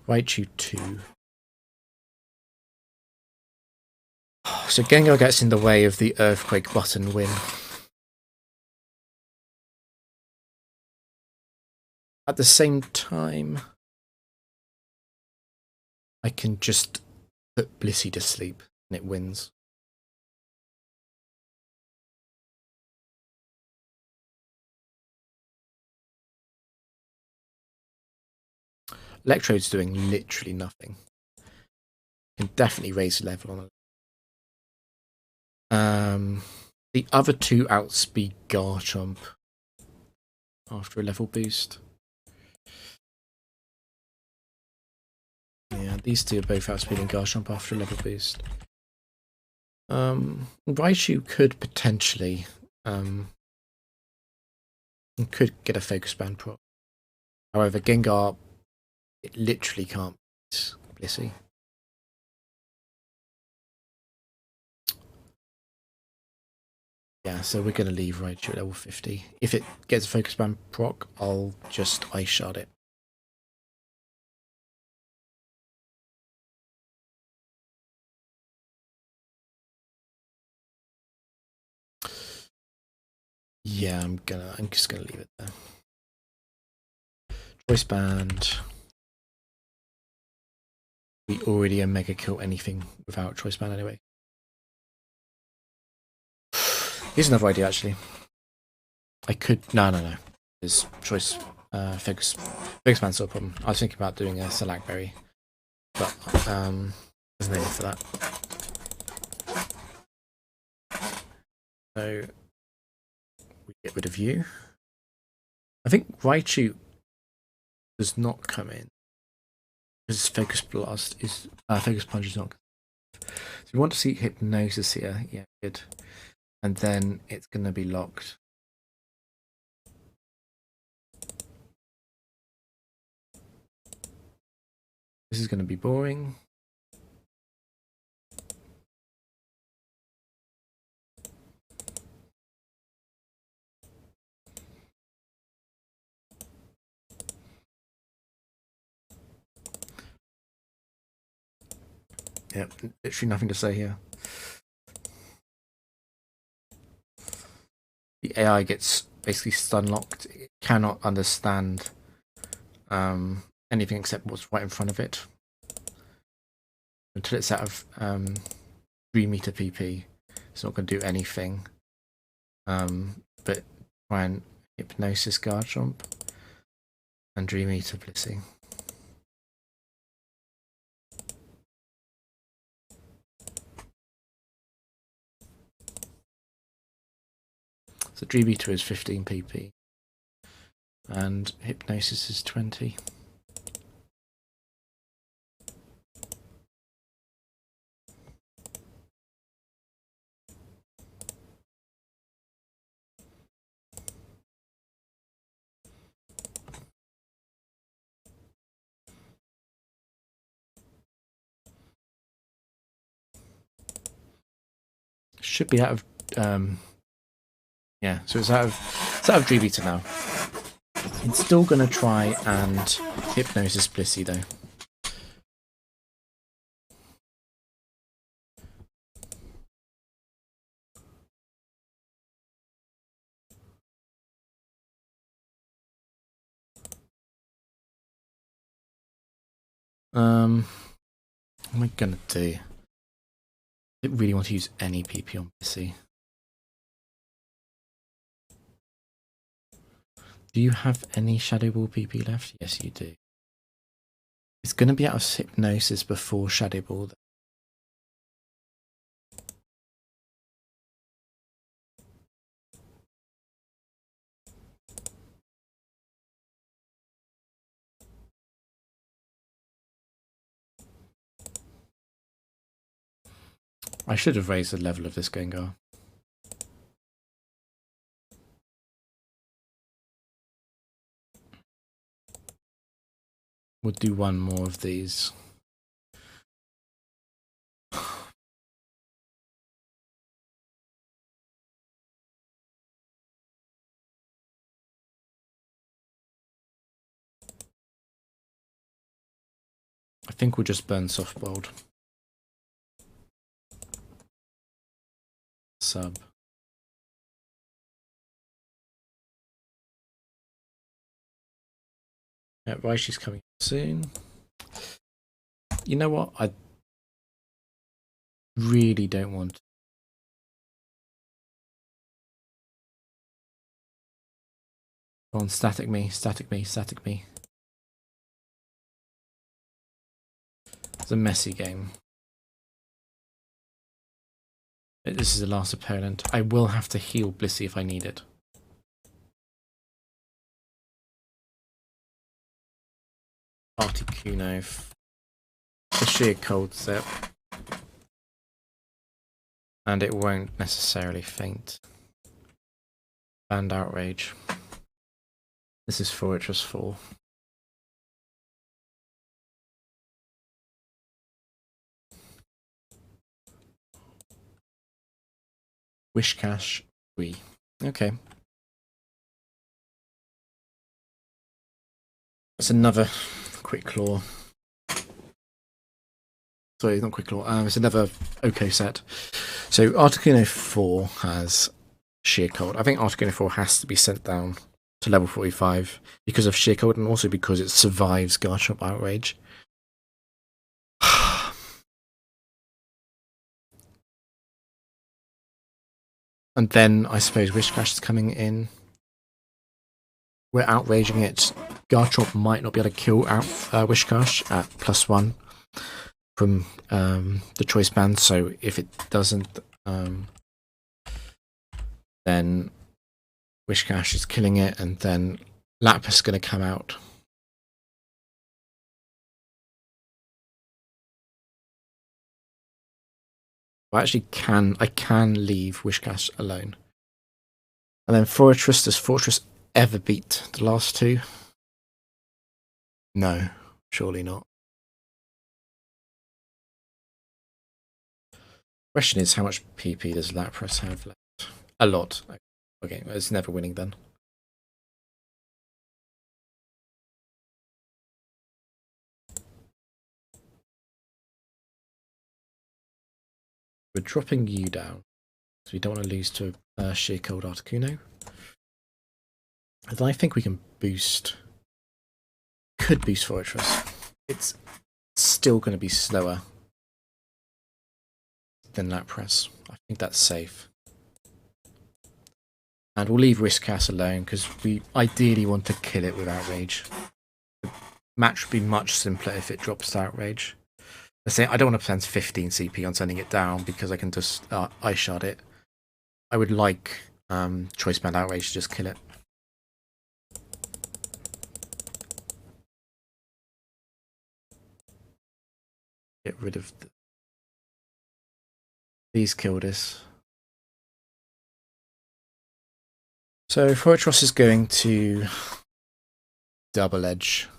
Raichu 2. So Gengar gets in the way of the Earthquake button win. At the same time, I can just put Blissey to sleep and it wins. Electrode's doing literally nothing. Can definitely raise the level on it. The other two outspeed Garchomp after a level boost. Yeah, these two are both outspeeding Garchomp after a level boost. Raichu could potentially could get a Focus Band proc. However, Gengar, it literally can't beat Blissey. Yeah, so we're going to leave Raichu at level 50. If it gets a Focus Band proc, I'll just Ice Shard it. Yeah, I'm just gonna leave it there. Choice Band. We already Mega Kill anything without Choice Band anyway. Here's another idea actually. I could no. There's Choice Focus Band's not a problem. I was thinking about doing a Salac Berry, but there's no need for that. So we get rid of you. I think Raichu does not come in because Focus Blast is Focus Punch is not. So we want to see Hypnosis here. Yeah, good. And then it's going to be locked. This is going to be boring. Yep, literally nothing to say here. The AI gets basically stun locked. It cannot understand anything except what's right in front of it until it's out of 3-meter PP. It's not going to do anything. But try and Hypnosis Garchomp and Dream-Eater Blissey. So Dream-Eater is 15 PP and Hypnosis is 20. Should be out of yeah, so it's out of Dream-Eater now. It's still gonna try and Hypnosis Blissey though. What am I gonna do? I don't really want to use any PP on Blissey. Do you have any Shadow Ball PP left? Yes, you do. It's going to be out of Hypnosis before Shadow Ball. I should have raised the level of this Gengar. We'll do one more of these. I think we'll just burn soft-boiled. Sub. Yeah, Raishi's coming soon. You know what? I really don't want to. Go on, static me, static me, static me. It's a messy game. This is the last opponent. I will have to heal Blissey if I need it. Articuno. The sheer cold zip. And it won't necessarily faint. Band Outrage. This is Fortress 4. Whiscash 3. Okay. That's another Quick Claw. Sorry, not Quick Claw. It's another OK set. So Articuno 4 has Sheer Cold. I think Articuno 4 has to be sent down to level 45 because of Sheer Cold and also because it survives Garchomp Outrage. And then I suppose Whiscash is coming in. We're outraging it. Garchomp might not be able to kill out Whiscash at +1 from the choice band, so if it doesn't, then Whiscash is killing it, and then Lapras is going to come out. I can leave Whiscash alone. And then Fortress, does Fortress ever beat the last two? No, surely not. Question is, how much PP does Lapras have left? A lot. Okay, it's never winning then. We're dropping you down, so we don't want to lose to Sheer Cold Articuno. And I think we can boost. Could boost Fortress. It's still going to be slower than Lapras. I think that's safe. And we'll leave Whiscash alone because we ideally want to kill it with Outrage. The match would be much simpler if it drops to Outrage. I don't want to spend 15 CP on sending it down because I can just Ice Shard it. I would like Choice Band Outrage to just kill it. Get rid of Please kill this. So Fortress is going to Double Edge.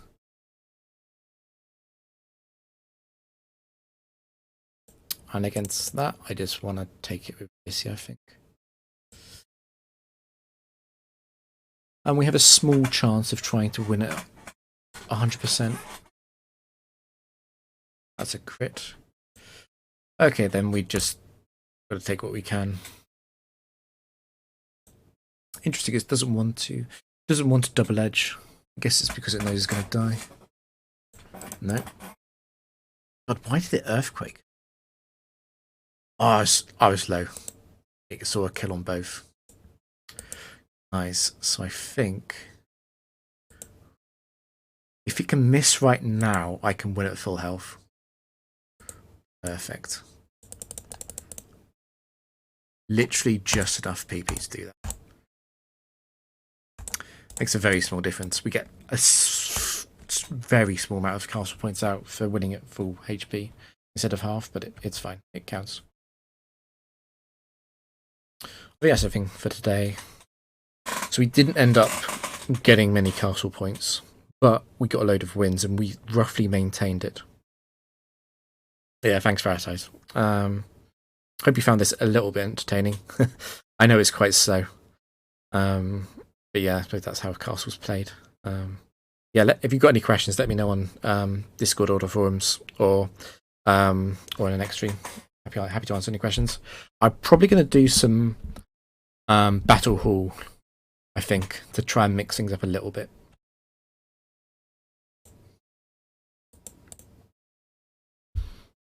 And against that, I just want to take it with Blissey, I think. And we have a small chance of trying to win it 100%. That's a crit. Okay, then we just got to take what we can. Interesting, it doesn't want to double edge. I guess it's because it knows it's going to die. No. God, why did it earthquake? Oh, I was low. It saw a kill on both. Nice. So I think if it can miss right now, I can win at full health. Perfect. Literally just enough PP to do that. Makes a very small difference. We get a very small amount of castle points out for winning at full HP instead of half, but it's fine. It counts. But yes, everything for today. So we didn't end up getting many castle points, but we got a load of wins and we roughly maintained it. Yeah, thanks, Varitize. Hope you found this a little bit entertaining. I know it's quite slow. But yeah, I suppose that's how Castle's played. yeah, if you've got any questions, let me know on Discord or the forums or in the next stream. Happy to answer any questions. I'm probably going to do some Battle Hall, I think, to try and mix things up a little bit.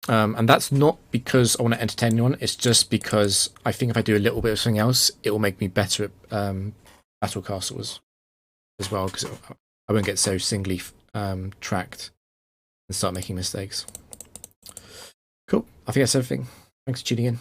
And that's not because I want to entertain anyone. It's just because I think if I do a little bit of something else, it will make me better at Battle Castles as well, because I won't get so singly tracked and start making mistakes. Cool. I think that's everything. Thanks for tuning in.